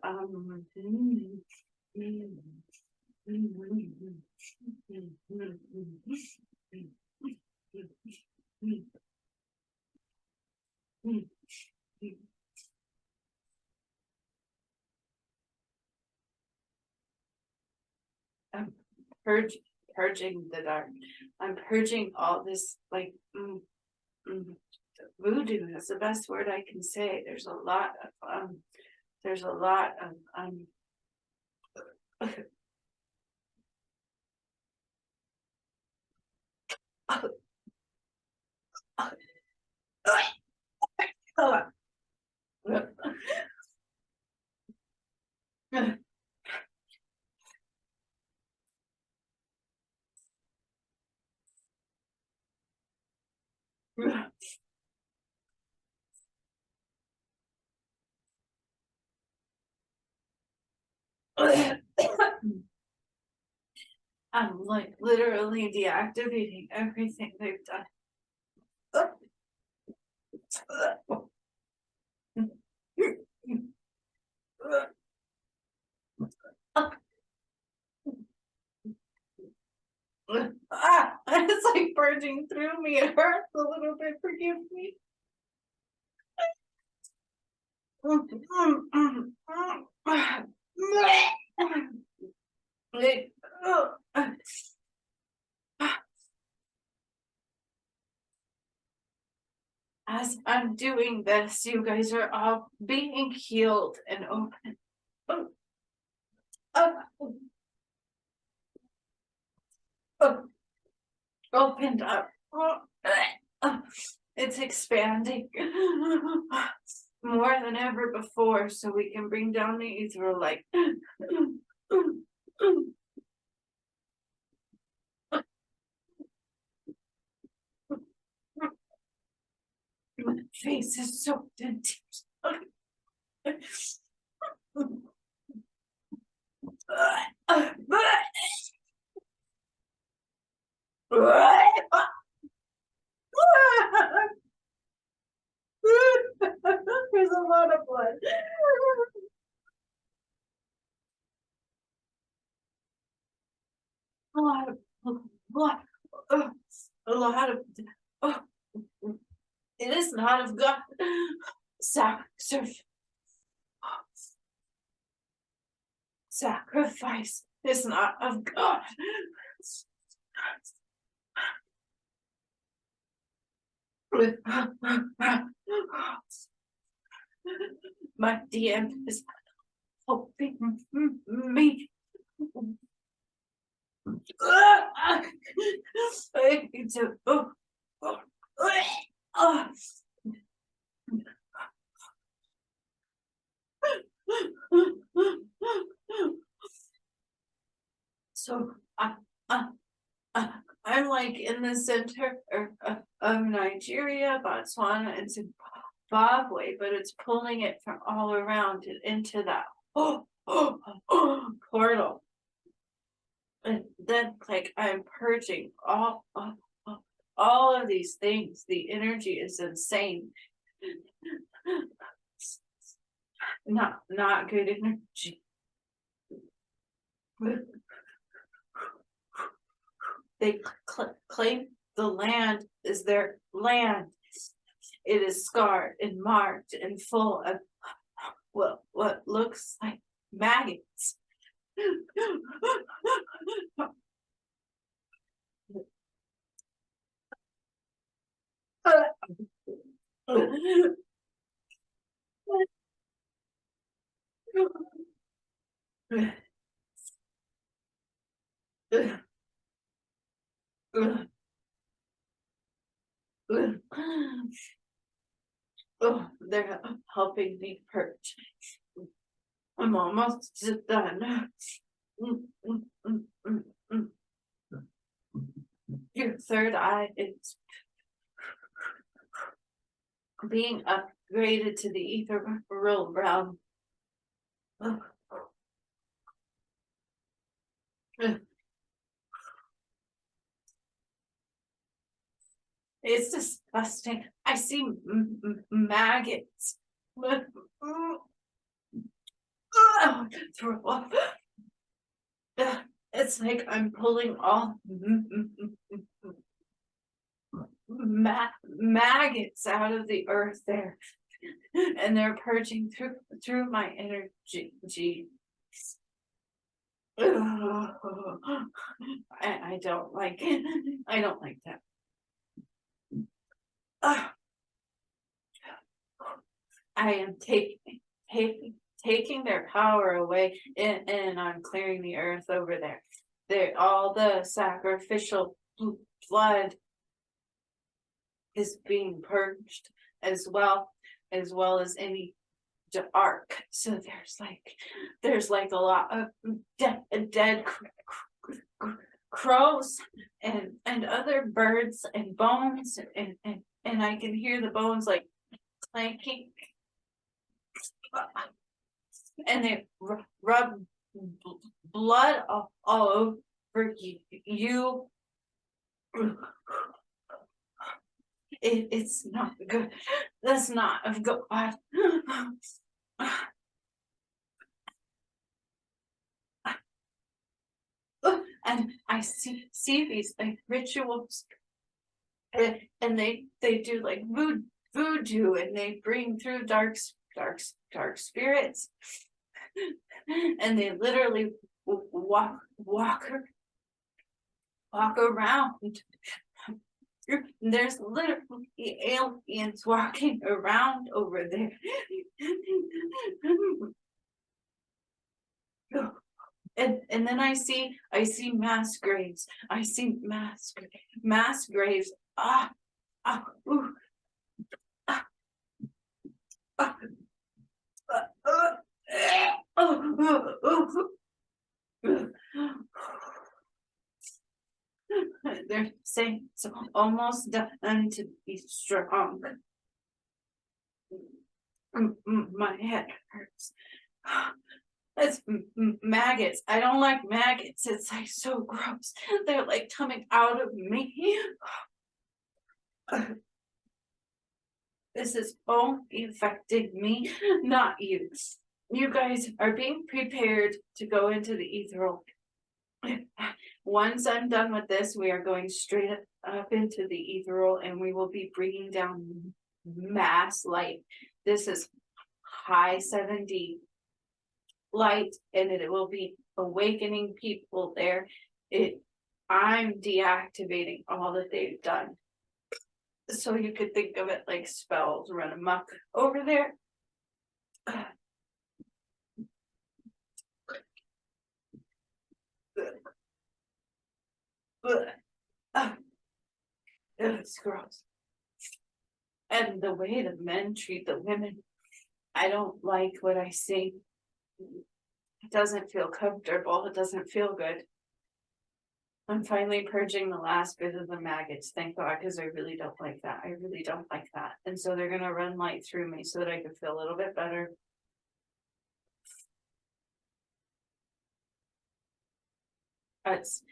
I'm purging the dark. I'm purging all this like voodoo. That's the best word I can say. There's a lot of I'm like literally deactivating everything they've done. It's like purging through me. It hurts a little bit. Forgive me. As I'm doing this, you guys are all being healed and open. Opened up. It's expanding more than ever before, so we can bring down the ethereal light. My face is soaked in tears. There's a lot of blood. A lot of blood. A lot of. It is not of God. Sacrifice is not of God. My DM is helping me. So I'm like in the center of Nigeria, Botswana, and Zimbabwe, but it's pulling it from all around and into that portal. And then like I'm purging all of these things. The energy is insane. Not good energy. They claim the land is their land. It is scarred and marked and full of what looks like maggots. Oh, they're helping me purge. I'm almost done. Your third eye is being upgraded to the ethereal realm. It's disgusting. I see maggots. Throw up. It's like I'm pulling all maggots out of the earth there, and they're purging through my energy. I don't like it. I don't like that. I am taking their power away, and I'm clearing the earth over there. All the sacrificial blood is being purged, as well as any dark. So there's like a lot of dead crows and other birds and bones, and I can hear the bones like clanking, and they rub blood all over you. It's not good. That's not of God. And I see these like rituals, and they do like voodoo, and they bring through dark spirits, and they literally walk around. There's literally aliens walking around over there. And then I see mass graves. I see mass graves. Ooh, They're saying it's almost done to be strong. My head hurts. It's maggots. I don't like maggots. It's like so gross. They're like coming out of me. This is only affecting me, not you. You guys are being prepared to go into the ethereal. Once I'm done with this, we are going straight up into the ethereal, and we will be bringing down mass light. This is high 7D light, and it will be awakening people there. I'm deactivating all that they've done. So you could think of it like spells run amok over there. It's gross. And the way the men treat the women, I don't like what I see. It doesn't feel comfortable. It doesn't feel good. I'm finally purging the last bit of the maggots, thank God, because I really don't like that. I really don't like that. And so they're gonna run light through me so that I can feel a little bit better. That's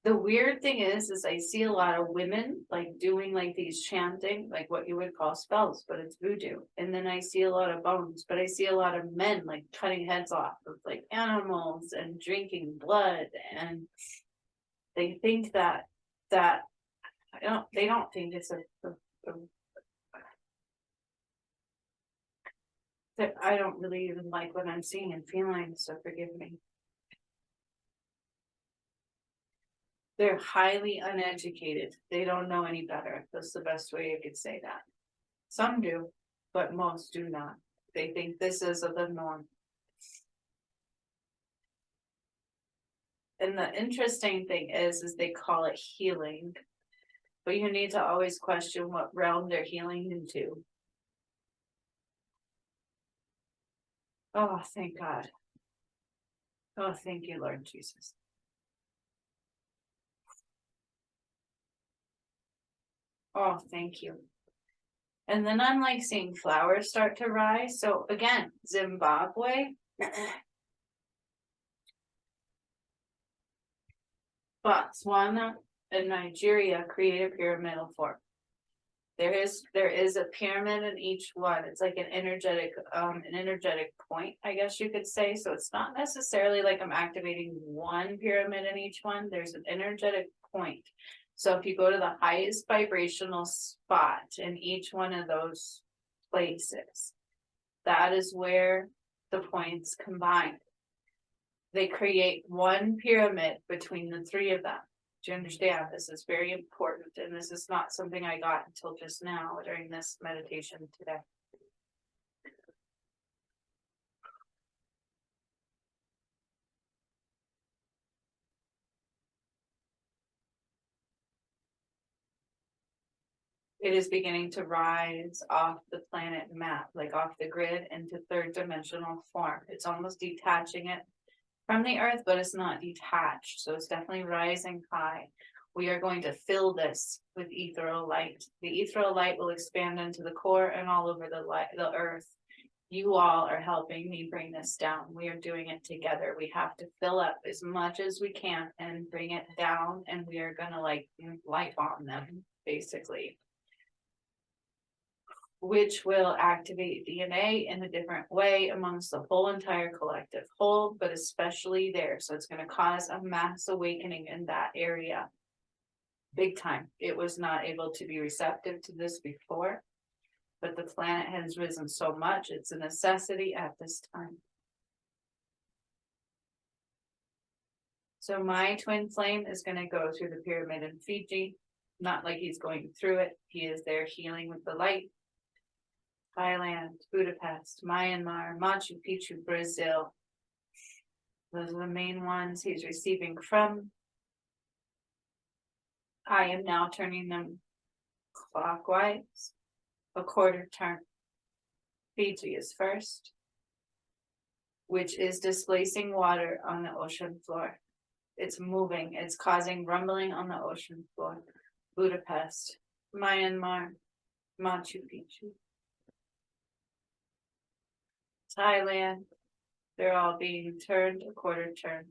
the weird thing is I see a lot of women like doing like these chanting, like what you would call spells, but it's voodoo. And then I see a lot of bones, but I see a lot of men like cutting heads off of like animals and drinking blood, and they think that they don't think it's that I don't really even like what I'm seeing and feeling, so forgive me. They're highly uneducated. They don't know any better. That's the best way I could say that. Some do, but most do not. They think this is the norm. And the interesting thing is they call it healing, but you need to always question what realm they're healing into. Oh, thank God. Oh, thank you, Lord Jesus. Oh, thank you. And then I'm like seeing flowers start to rise. So again, Zimbabwe, Botswana, and Nigeria create a pyramidal form. There is a pyramid in each one. It's like an energetic point, I guess you could say. So it's not necessarily like I'm activating one pyramid in each one. There's an energetic point. So if you go to the highest vibrational spot in each one of those places, that is where the points combine. They create one pyramid between the three of them. Do you understand? This is very important, and this is not something I got until just now during this meditation today. It is beginning to rise off the planet map, like off the grid into third dimensional form. It's almost detaching it from the earth, but it's not detached. So it's definitely rising high. We are going to fill this with ethereal light. The ethereal light will expand into the core and all over the earth. You all are helping me bring this down. We are doing it together. We have to fill up as much as we can and bring it down. And we are going to like light bomb them, basically, which will activate DNA in a different way amongst the whole entire collective whole, but especially there. So it's going to cause a mass awakening in that area. Big time. It was not able to be receptive to this before, but the planet has risen so much, it's a necessity at this time. So my twin flame is going to go through the pyramid in Fiji, not like he's going through it. He is there healing with the light. Thailand, Budapest, Myanmar, Machu Picchu, Brazil. Those are the main ones he's receiving from. I am now turning them clockwise, a quarter turn. Fiji is first, which is displacing water on the ocean floor. It's moving, it's causing rumbling on the ocean floor. Budapest, Myanmar, Machu Picchu, Thailand, they're all being turned a quarter turn.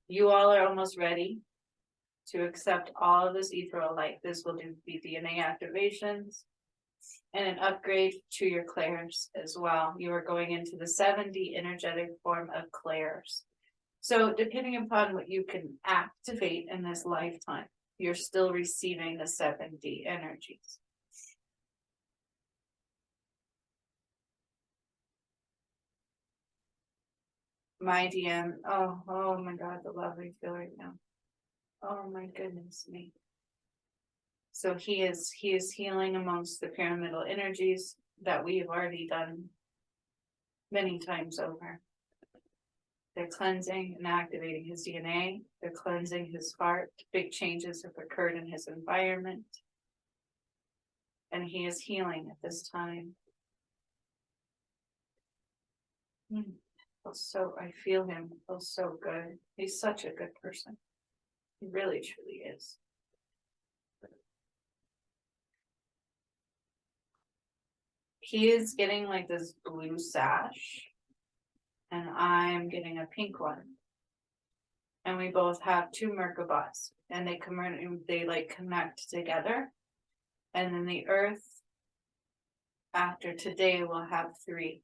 You all are almost ready to accept all of this ethereal light. This will be DNA activations and an upgrade to your clairs as well. You are going into the 7D energetic form of clairs. So depending upon what you can activate in this lifetime, you're still receiving the 7D energies. My DM, oh my God, the love I feel right now. Oh my goodness me. So he is healing amongst the pyramidal energies that we have already done many times over. They're cleansing and activating his DNA. They're cleansing his heart. Big changes have occurred in his environment. And he is healing at this time. I feel him. It feels so good. He's such a good person. He really, truly is. He is getting like this blue sash, and I'm getting a pink one. And we both have two Merkabahs, and they like connect together. And then the earth after today will have 3.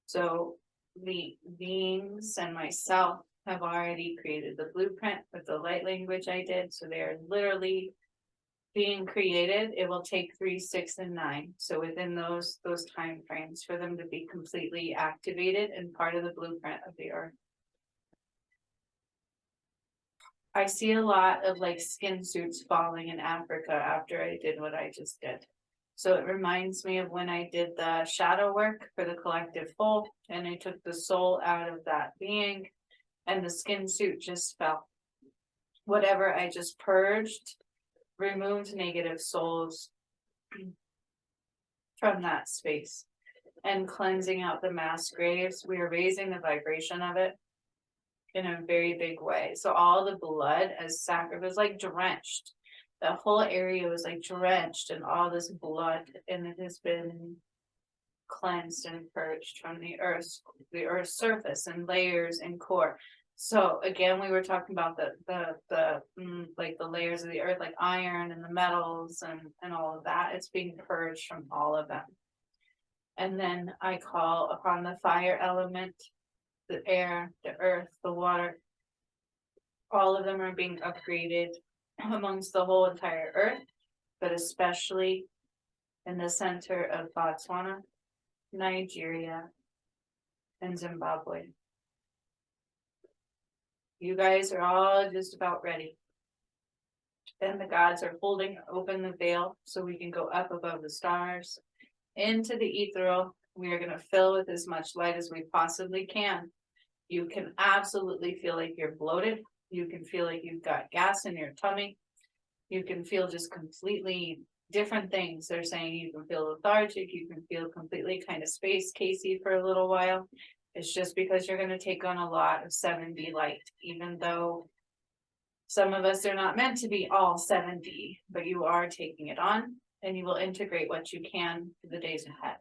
So the beings and myself have already created the blueprint with the light language I did. So they are literally being created. It will take 3, 6, and 9. So within those time frames for them to be completely activated and part of the blueprint of the earth. I see a lot of like skin suits falling in Africa after I did what I just did. So it reminds me of when I did the shadow work for the collective whole, and I took the soul out of that being, and the skin suit just fell. Whatever I just purged, removed negative souls from that space, and cleansing out the mass graves. We are raising the vibration of it in a very big way. So all the blood as sacrifice was like drenched. The whole area was like drenched in all this blood, and it has been cleansed and purged from the earth's surface and layers and core. So again, we were talking about the like the layers of the earth, like iron and the metals and all of that. It's being purged from all of them. And then I call upon the fire element, the air, the earth, the water. All of them are being upgraded amongst the whole entire earth, but especially in the center of Botswana, Nigeria, and Zimbabwe. You guys are all just about ready. And the gods are holding open the veil so we can go up above the stars into the ethereal. We are going to fill with as much light as we possibly can. You can absolutely feel like you're bloated. You can feel like you've got gas in your tummy. You can feel just completely different things. They're saying you can feel lethargic. You can feel completely kind of space casey for a little while. It's just because you're going to take on a lot of 7D light, even though some of us are not meant to be all 7D, but you are taking it on, and you will integrate what you can for the days ahead.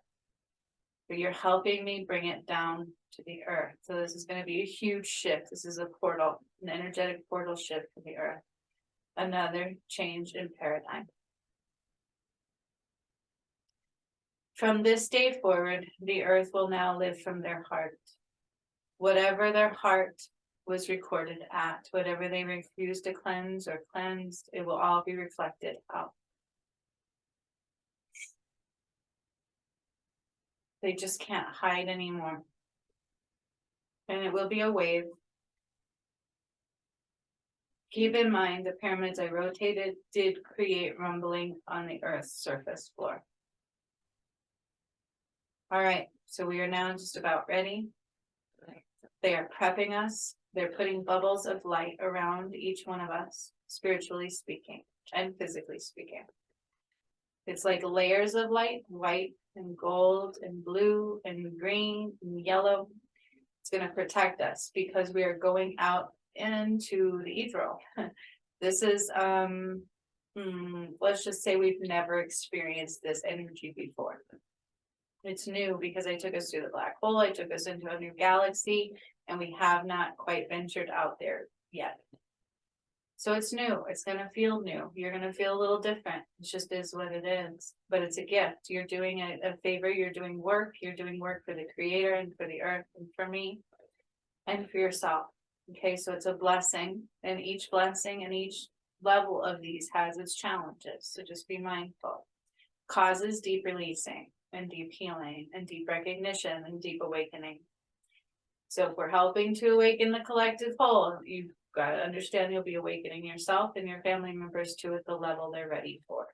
But you're helping me bring it down to the earth. So this is going to be a huge shift. This is a portal, an energetic portal shift for the earth. Another change in paradigm. From this day forward, the earth will now live from their heart. Whatever their heart was recorded at, whatever they refused to cleanse or cleansed, it will all be reflected out. They just can't hide anymore. And it will be a wave. Keep in mind the pyramids I rotated did create rumbling on the earth's surface floor. All right, so we are now just about ready. They are prepping us. They're putting bubbles of light around each one of us, spiritually speaking and physically speaking. It's like layers of light, white and gold and blue and green and yellow. It's going to protect us because we are going out into the ethereal. This is, let's just say we've never experienced this energy before. It's new because I took us through the black hole. I took us into a new galaxy, and we have not quite ventured out there yet. So it's new. It's going to feel new. You're going to feel a little different. It just is what it is. But it's a gift. You're doing a favor. You're doing work. You're doing work for the creator and for the earth and for me and for yourself. Okay, so it's a blessing. And each blessing and each level of these has its challenges. So just be mindful. Causes deep releasing and deep healing and deep recognition and deep awakening. So if we're helping to awaken the collective whole, you've got to understand you'll be awakening yourself and your family members too at the level they're ready for.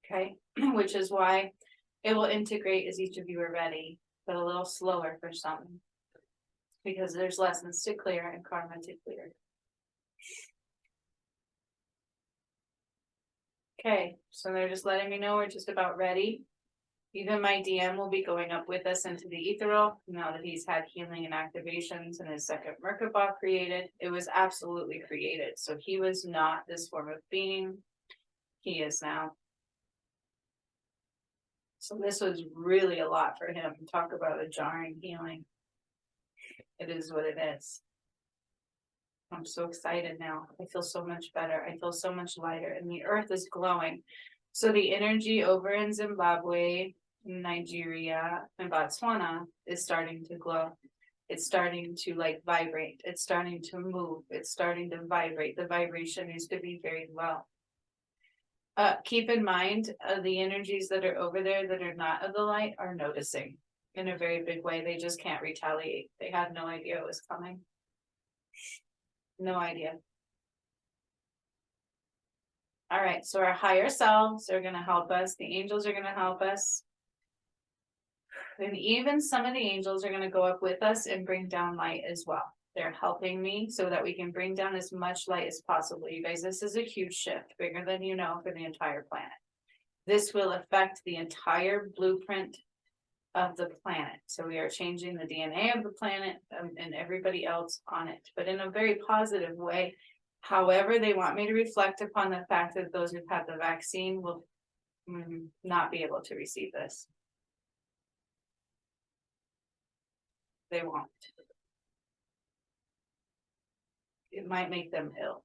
Okay, which is why it will integrate as each of you are ready, but a little slower for some, because there's lessons to clear and karma to clear. Okay, so they're just letting me know we're just about ready. Even my DM will be going up with us into the ethereal now that he's had healing and activations and his second Merkaba created. It was absolutely created. So he was not this form of being. He is now. So this was really a lot for him. Talk about a jarring healing. It is what it is. I'm so excited now. I feel so much better. I feel so much lighter, and the earth is glowing. So the energy over in Zimbabwe, Nigeria, and Botswana is starting to glow. It's starting to like vibrate. It's starting to move. It's starting to vibrate. The vibration needs to be very low. Keep in mind, the energies that are over there that are not of the light are noticing in a very big way. They just can't retaliate. They had no idea it was coming. No idea. All right, so our higher selves are going to help us. The angels are going to help us. And even some of the angels are going to go up with us and bring down light as well. They're helping me so that we can bring down as much light as possible. You guys, this is a huge shift, bigger than you know, for the entire planet. This will affect the entire blueprint of the planet. So we are changing the DNA of the planet and everybody else on it, but in a very positive way. However, they want me to reflect upon the fact that those who've had the vaccine will not be able to receive this. They won't. It might make them ill.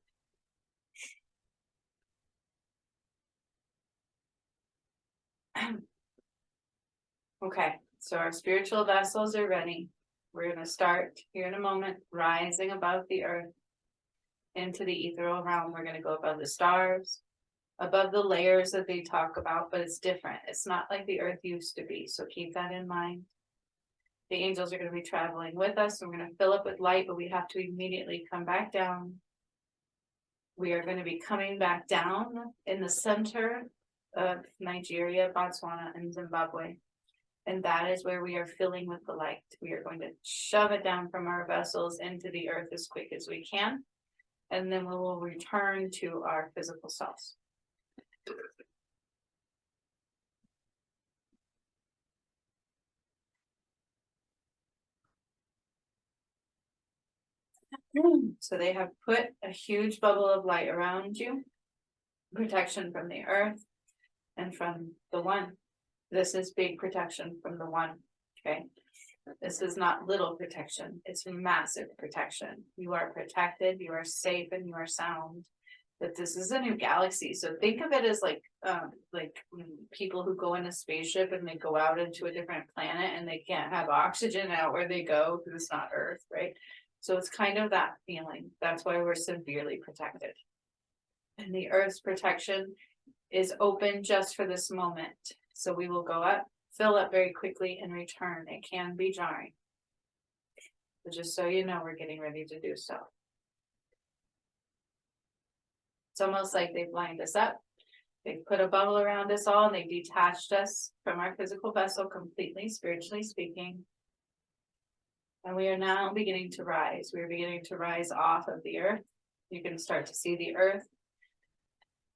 Okay, so our spiritual vessels are ready. We're going to start here in a moment, rising above the earth into the ethereal realm. We're going to go above the stars, above the layers that they talk about, but it's different. It's not like the earth used to be. So keep that in mind. The angels are going to be traveling with us. We're going to fill up with light, but we have to immediately come back down. We are going to be coming back down in the center of Nigeria, Batswana, and Zimbabwe. And that is where we are filling with the light. We are going to shove it down from our vessels into the earth as quick as we can. And then we will return to our physical selves. So they have put a huge bubble of light around you, protection from the earth and from the one. This is big protection from the one. Okay. This is not little protection. It's massive protection. You are protected, you are safe, and you are sound. That this is a new galaxy. So think of it as like people who go in a spaceship and they go out into a different planet and they can't have oxygen out where they go because it's not Earth, right? So it's kind of that feeling. That's why we're severely protected. And the Earth's protection is open just for this moment. So we will go up, fill up very quickly, and return. It can be jarring. But just so you know, we're getting ready to do so. It's almost like they've lined us up. They've put a bubble around us all, and they've detached us from our physical vessel completely, spiritually speaking. And we are now beginning to rise. We are beginning to rise off of the earth. You can start to see the earth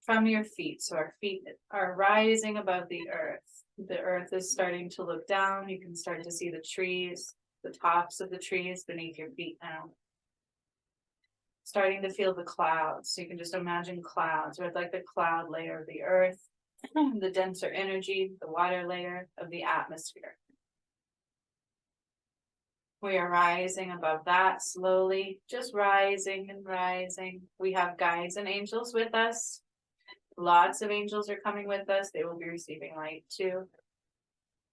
from your feet. So our feet are rising above the earth. The earth is starting to look down. You can start to see the trees, the tops of the trees beneath your feet now. Starting to feel the clouds. So you can just imagine clouds, or like the cloud layer of the earth, the denser energy, the water layer of the atmosphere. We are rising above that slowly, just rising and rising. We have guides and angels with us. Lots of angels are coming with us. They will be receiving light too.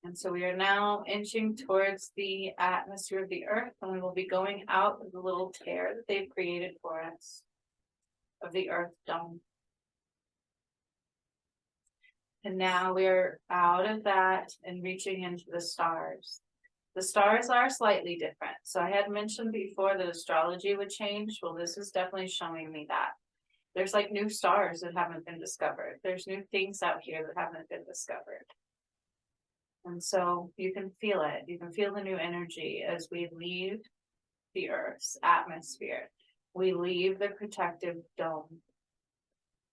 And so we are now inching towards the atmosphere of the earth, and we will be going out of the little tear that they've created for us of the earth dome. And now we're out of that and reaching into the stars. The stars are slightly different. So I had mentioned before that astrology would change. Well, this is definitely showing me that. There's like new stars that haven't been discovered. There's new things out here that haven't been discovered. And so you can feel it. You can feel the new energy as we leave the Earth's atmosphere. We leave the protective dome.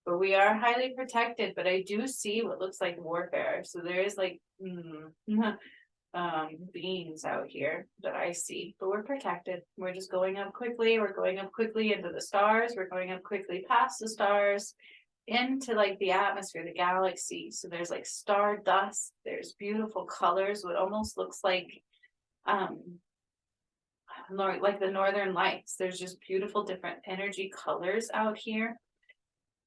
But we are highly protected, but I do see what looks like warfare. So there is like beings out here that I see, but we're protected. We're just going up quickly. We're going up quickly into the stars. We're going up quickly past the stars into like the atmosphere, the galaxy. So there's like star dust. There's beautiful colors. What almost looks like the northern lights. There's just beautiful different energy colors out here.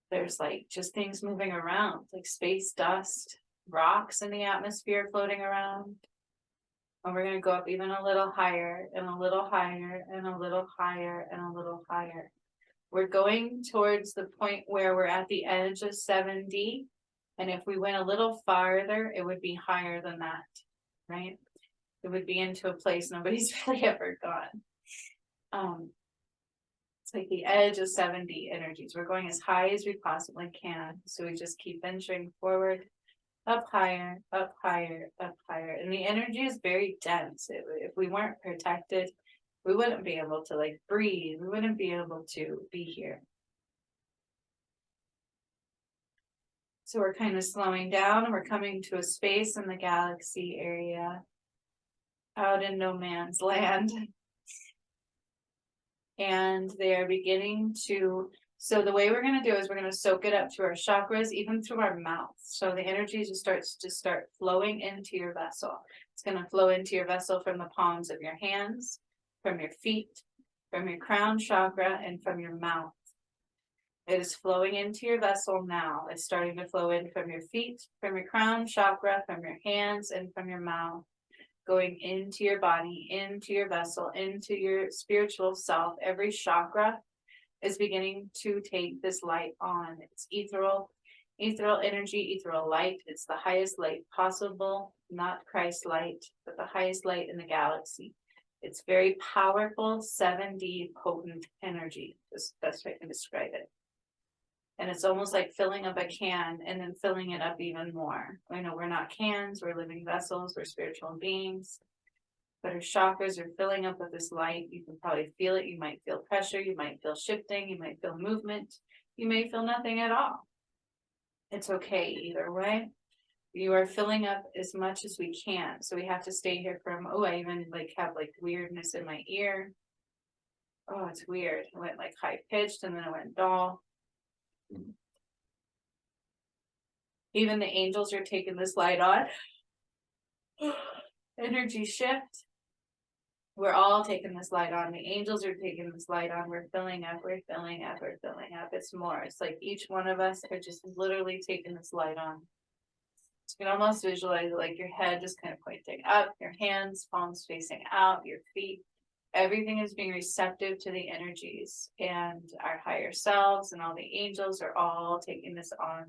There's like just things moving around, like space dust, rocks in the atmosphere floating around. And we're going to go up even a little higher and a little higher and a little higher and a little higher. We're going towards the point where we're at the edge of 7D. And if we went a little farther, it would be higher than that, right? It would be into a place nobody's really ever gone. It's like the edge of 7D energies. We're going as high as we possibly can. So we just keep venturing forward, up higher, up higher, up higher. And the energy is very dense. If we weren't protected, we wouldn't be able to like breathe. We wouldn't be able to be here. So we're kind of slowing down and we're coming to a space in the galaxy area out in no man's land. And they are beginning to, so the way we're going to do is we're going to soak it up through our chakras, even through our mouth. So the energy just starts to start flowing into your vessel. It's going to flow into your vessel from the palms of your hands, from your feet, from your crown chakra, and from your mouth. It is flowing into your vessel now. It's starting to flow in from your feet, from your crown chakra, from your hands, and from your mouth. Going into your body, into your vessel, into your spiritual self. Every chakra is beginning to take this light on. It's ethereal energy, ethereal light. It's the highest light possible, not Christ light, but the highest light in the galaxy. It's very powerful, 7D potent energy. That's the best way I can describe it. And it's almost like filling up a can and then filling it up even more. I know we're not cans, we're living vessels, we're spiritual beings. But our chakras are filling up with this light. You can probably feel it. You might feel pressure. You might feel shifting. You might feel movement. You may feel nothing at all. It's okay either way. You are filling up as much as we can. So we have to stay here from, oh, I even like have like weirdness in my ear. Oh, it's weird. It went like high pitched and then it went dull. Even the angels are taking this light on. Energy shift. We're all taking this light on. The angels are taking this light on. We're filling up, we're filling up, we're filling up. It's more. It's like each one of us are just literally taking this light on. You can almost visualize like your head just kind of pointing up, your hands, palms facing out, your feet. Everything is being receptive to the energies, and our higher selves and all the angels are all taking this on.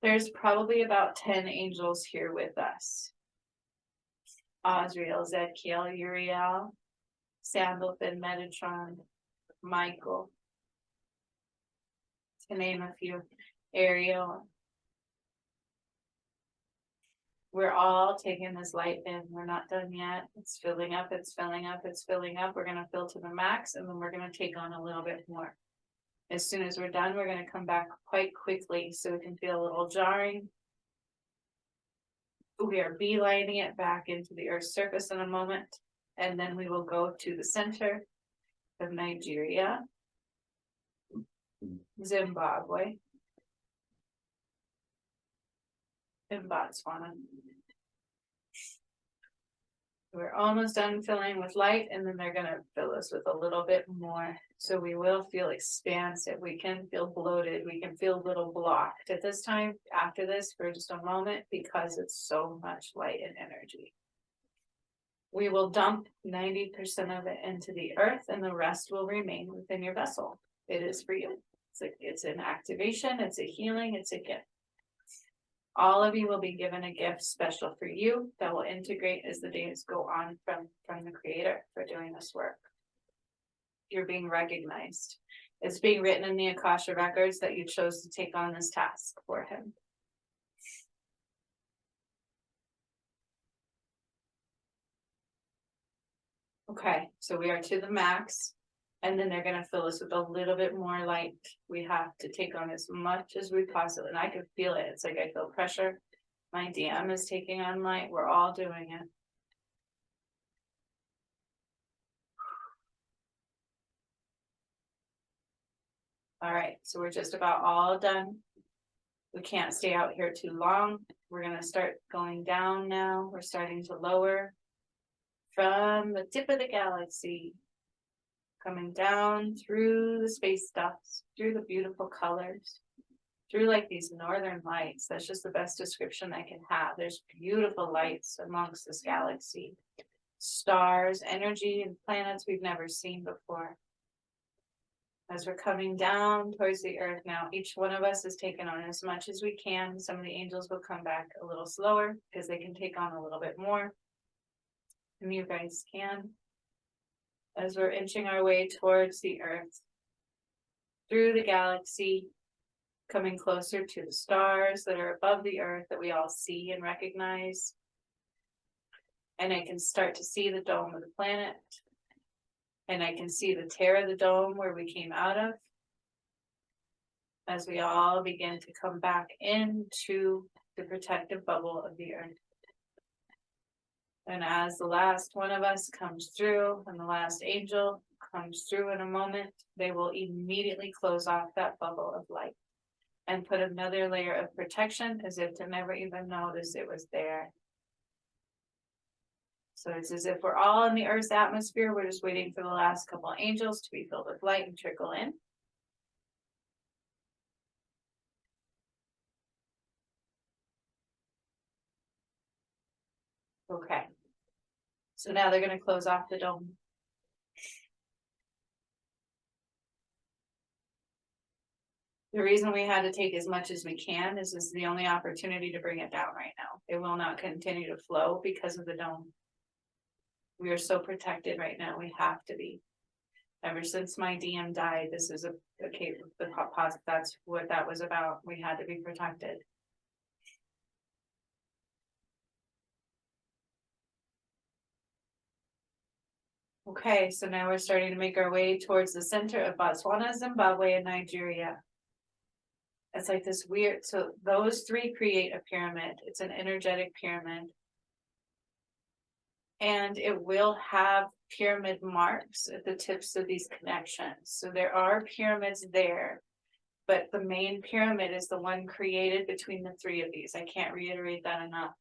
There's probably about 10 angels here with us. Osriel, Zedkiel, Uriel, Sandalphon, Metatron, Michael, to name a few, Ariel. We're all taking this light in. We're not done yet. It's filling up, it's filling up, it's filling up. We're going to fill to the max, and then we're going to take on a little bit more. As soon as we're done, we're going to come back quite quickly so it can feel a little jarring. We are beelining it back into the Earth's surface in a moment, and then we will go to the center of Nigeria, Zimbabwe, and Botswana. We're almost done filling with light, and then they're going to fill us with a little bit more. So we will feel expansive. We can feel bloated. We can feel a little blocked at this time, after this, for just a moment, because it's so much light and energy. We will dump 90% of it into the earth, and the rest will remain within your vessel. It is for you. It's an activation. It's a healing. It's a gift. All of you will be given a gift special for you that will integrate as the days go on from the Creator for doing this work. You're being recognized. It's being written in the Akasha records that you chose to take on this task for him. Okay, so we are to the max, and then they're going to fill us with a little bit more light. We have to take on as much as we possibly, and I can feel it. It's like I feel pressure. My DM is taking on light. We're all doing it. All right, so we're just about all done. We can't stay out here too long. We're going to start going down now. We're starting to lower from the tip of the galaxy, coming down through the space dust, through the beautiful colors, through like these northern lights. That's just the best description I can have. There's beautiful lights amongst this galaxy, stars, energy, and planets we've never seen before. As we're coming down towards the earth now, each one of us is taking on as much as we can. Some of the angels will come back a little slower because they can take on a little bit more. And you guys can. as we're inching our way towards the earth, through the galaxy, coming closer to the stars that are above the earth that we all see and recognize. And I can start to see the dome of the planet. And I can see the tear of the dome where we came out of, as we all begin to come back into the protective bubble of the earth. And as the last one of us comes through, and the last angel comes through in a moment, they will immediately close off that bubble of light and put another layer of protection as if to never even notice it was there. So it's as if we're all in the Earth's atmosphere. We're just waiting for the last couple of angels to be filled with light and trickle in. Okay. So now they're going to close off the dome. The reason we had to take as much as we can is this is the only opportunity to bring it down right now. It will not continue to flow because of the dome. We are so protected right now. We have to be. Ever since my DM died, this is a case of the positive. That's what that was about. We had to be protected. Okay, so now we're starting to make our way towards the center of Botswana, Zimbabwe, and Nigeria. It's like this weird, so those three create a pyramid. It's an energetic pyramid. And it will have pyramid marks at the tips of these connections. So there are pyramids there, but the main pyramid is the one created between the three of these. I can't reiterate that enough.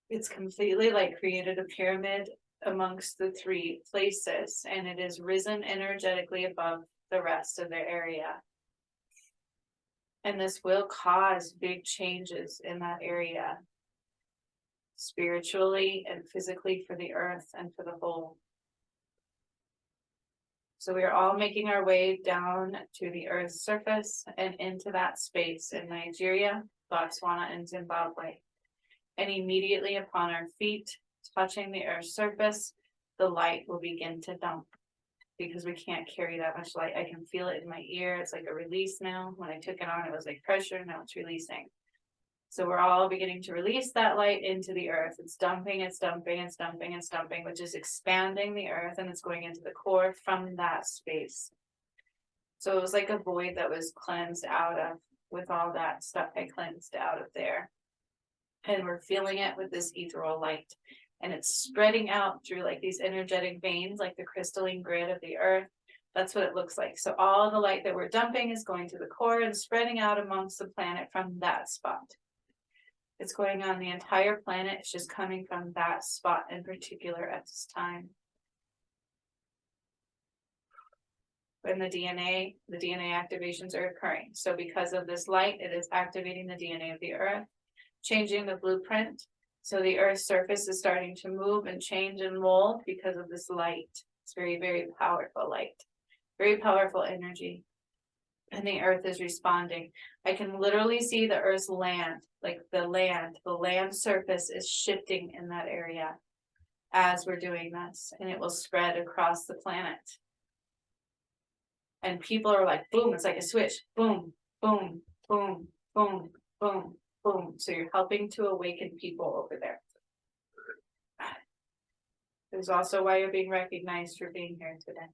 It's completely like created a pyramid amongst the three places, and it is risen energetically above the rest of their area. And this will cause big changes in that area, spiritually and physically, for the earth and for the whole. So we are all making our way down to the earth's surface and into that space in Nigeria, Botswana, and Zimbabwe. And immediately upon our feet touching the earth's surface, the light will begin to dump, because we can't carry that much light. I can feel it in my ear. It's like a release now. When I took it on, it was like pressure. Now it's releasing. So we're all beginning to release that light into the earth. It's dumping, it's dumping, it's dumping, it's dumping, which is expanding the earth, and it's going into the core from that space. So it was like a void that was cleansed out of, with all that stuff I cleansed out of there. And we're feeling it with this ethereal light. And it's spreading out through like these energetic veins, like the crystalline grid of the earth. That's what it looks like. So all the light that we're dumping is going to the core and spreading out amongst the planet from that spot. It's going on the entire planet. It's just coming from that spot in particular at this time. When the DNA activations are occurring. So because of this light, it is activating the DNA of the earth, changing the blueprint. So the earth's surface is starting to move and change and mold because of this light. It's very, very powerful light, very powerful energy. And the earth is responding. I can literally see the earth's land, like the land surface is shifting in that area as we're doing this, and it will spread across the planet. And people are like, boom, it's like a switch, boom, boom, boom, boom, boom, boom. So you're helping to awaken people over there. There's also why you're being recognized for being here today.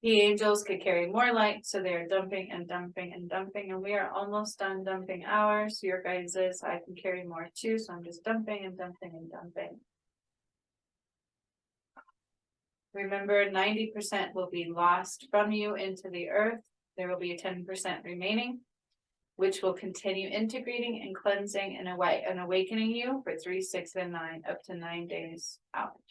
The angels could carry more light, so they're dumping and dumping and dumping, and we are almost done dumping ours. Your guys' is, I can carry more too, so I'm just dumping and dumping and dumping. Remember, 90% will be lost from you into the earth. There will be a 10% remaining, which will continue integrating and cleansing and awakening you for 3, 6, and 9, up to 9 days out.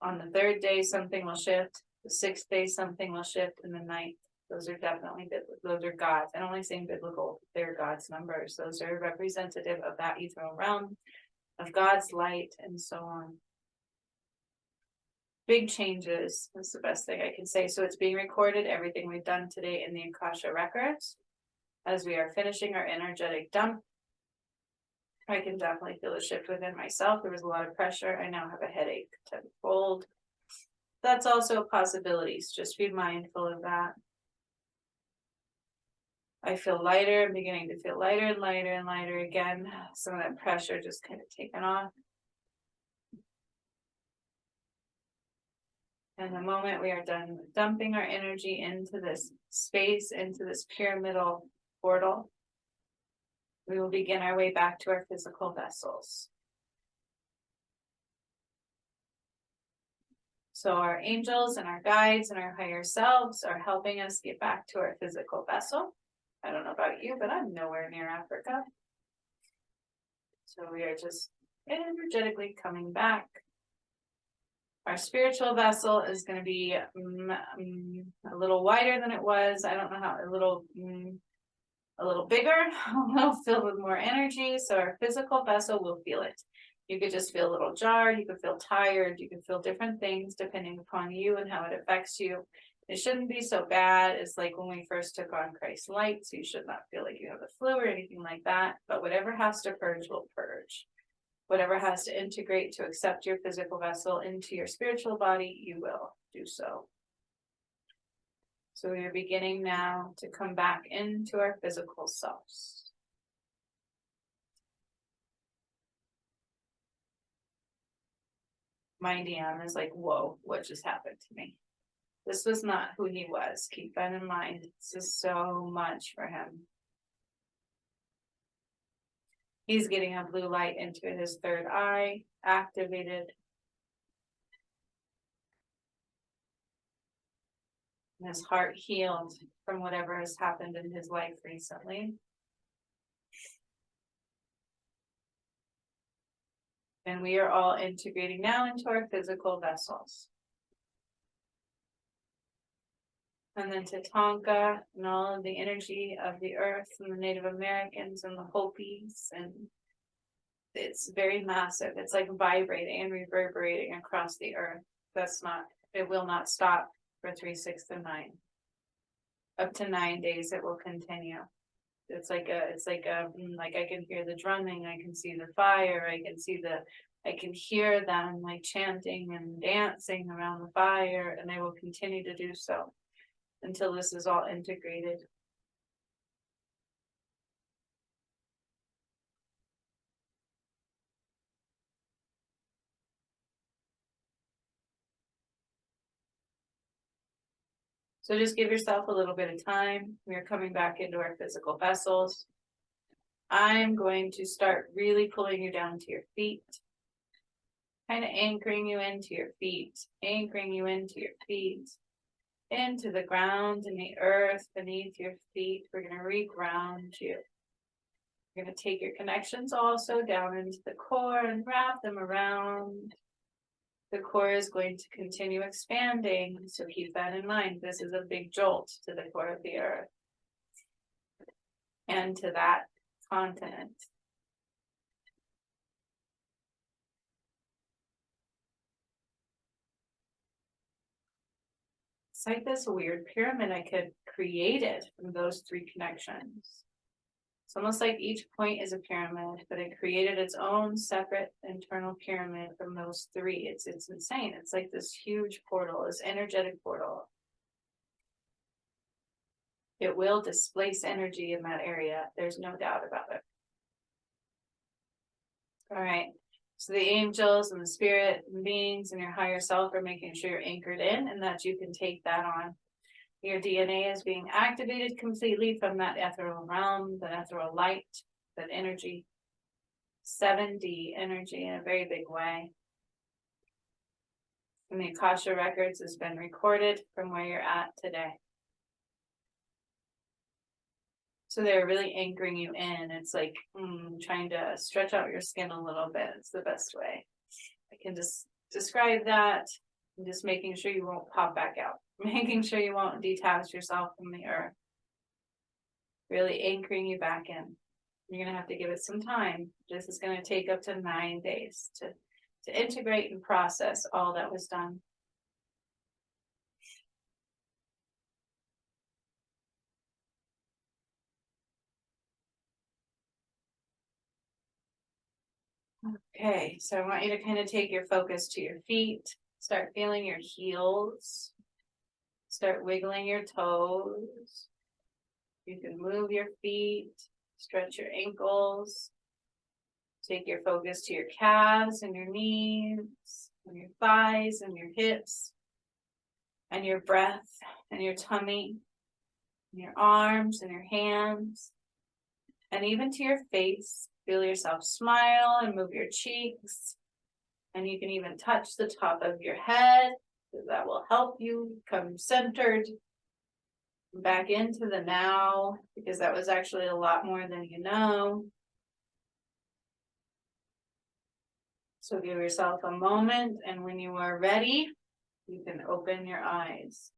On the 3rd day, something will shift. The 6th day, something will shift. And the 9th, those are definitely biblical. Those are God's. I don't like saying biblical. They're God's numbers. Those are representative of that ethereal realm, of God's light, and so on. Big changes. That's the best thing I can say. So it's being recorded, everything we've done today in the Akasha records, as we are finishing our energetic dump. I can definitely feel a shift within myself. There was a lot of pressure. I now have a headache tenfold. That's also a possibility. So just be mindful of that. I feel lighter. I'm beginning to feel lighter and lighter and lighter again. Some of that pressure just kind of taken off. And the moment we are done dumping our energy into this space, into this pyramidal portal, we will begin our way back to our physical vessels. So our angels and our guides and our higher selves are helping us get back to our physical vessel. I don't know about you, but I'm nowhere near Africa. So we are just energetically coming back. Our spiritual vessel is going to be a little wider than it was. I don't know how, a little bigger, a little filled with more energy. So our physical vessel will feel it. You could just feel a little jarred. You could feel tired. You could feel different things depending upon you and how it affects you. It shouldn't be so bad. It's like when we first took on Christ's light. So you should not feel like you have the flu or anything like that. But whatever has to purge will purge. Whatever has to integrate to accept your physical vessel into your spiritual body, you will do so. So we are beginning now to come back into our physical selves. My DM is like, whoa, what just happened to me? This was not who he was. Keep that in mind. This is so much for him. He's getting a blue light into his third eye, activated. And his heart healed from whatever has happened in his life recently. And we are all integrating now into our physical vessels. And then Tatanka and all of the energy of the earth and the Native Americans and the Hopis, and it's very massive. It's like vibrating and reverberating across the earth. It will not stop for 3, 6, and 9. Up to 9 days it will continue. It's like I can hear the drumming, I can see the fire, I can hear them like chanting and dancing around the fire, and they will continue to do so until this is all integrated. So just give yourself a little bit of time. We are coming back into our physical vessels. I'm going to start really pulling you down to your feet, kind of anchoring you into your feet, into the ground and the earth beneath your feet. We're going to reground you. We're going to take your connections also down into the core and wrap them around. The core is going to continue expanding, so keep that in mind. This is a big jolt to the core of the earth and to that continent. It's like this weird pyramid I could create it from those 3 connections. It's almost like each point is a pyramid, but it created its own separate internal pyramid from those 3. It's insane. It's like this huge portal, this energetic portal. It will displace energy in that area. There's no doubt about it. All right. So the angels and the spirit and beings and your higher self are making sure you're anchored in and that you can take that on. Your DNA is being activated completely from that ethereal realm, that ethereal light, that energy, 7D energy in a very big way. And the Akasha records has been recorded from where you're at today. So they're really anchoring you in. It's like trying to stretch out your skin a little bit. It's the best way. I can just describe that. And just making sure you won't pop back out. Making sure you won't detach yourself from the earth. Really anchoring you back in. You're going to have to give it some time. This is going to take up to 9 days to integrate and process all that was done. Okay, so I want you to kind of take your focus to your feet, start feeling your heels, start wiggling your toes. You can move your feet, stretch your ankles, take your focus to your calves and your knees, and your thighs and your hips, and your breath and your tummy, and your arms and your hands, and even to your face. Feel yourself smile and move your cheeks. And you can even touch the top of your head, because that will help you come centered back into the now, because that was actually a lot more than you know. So give yourself a moment, and when you are ready, you can open your eyes.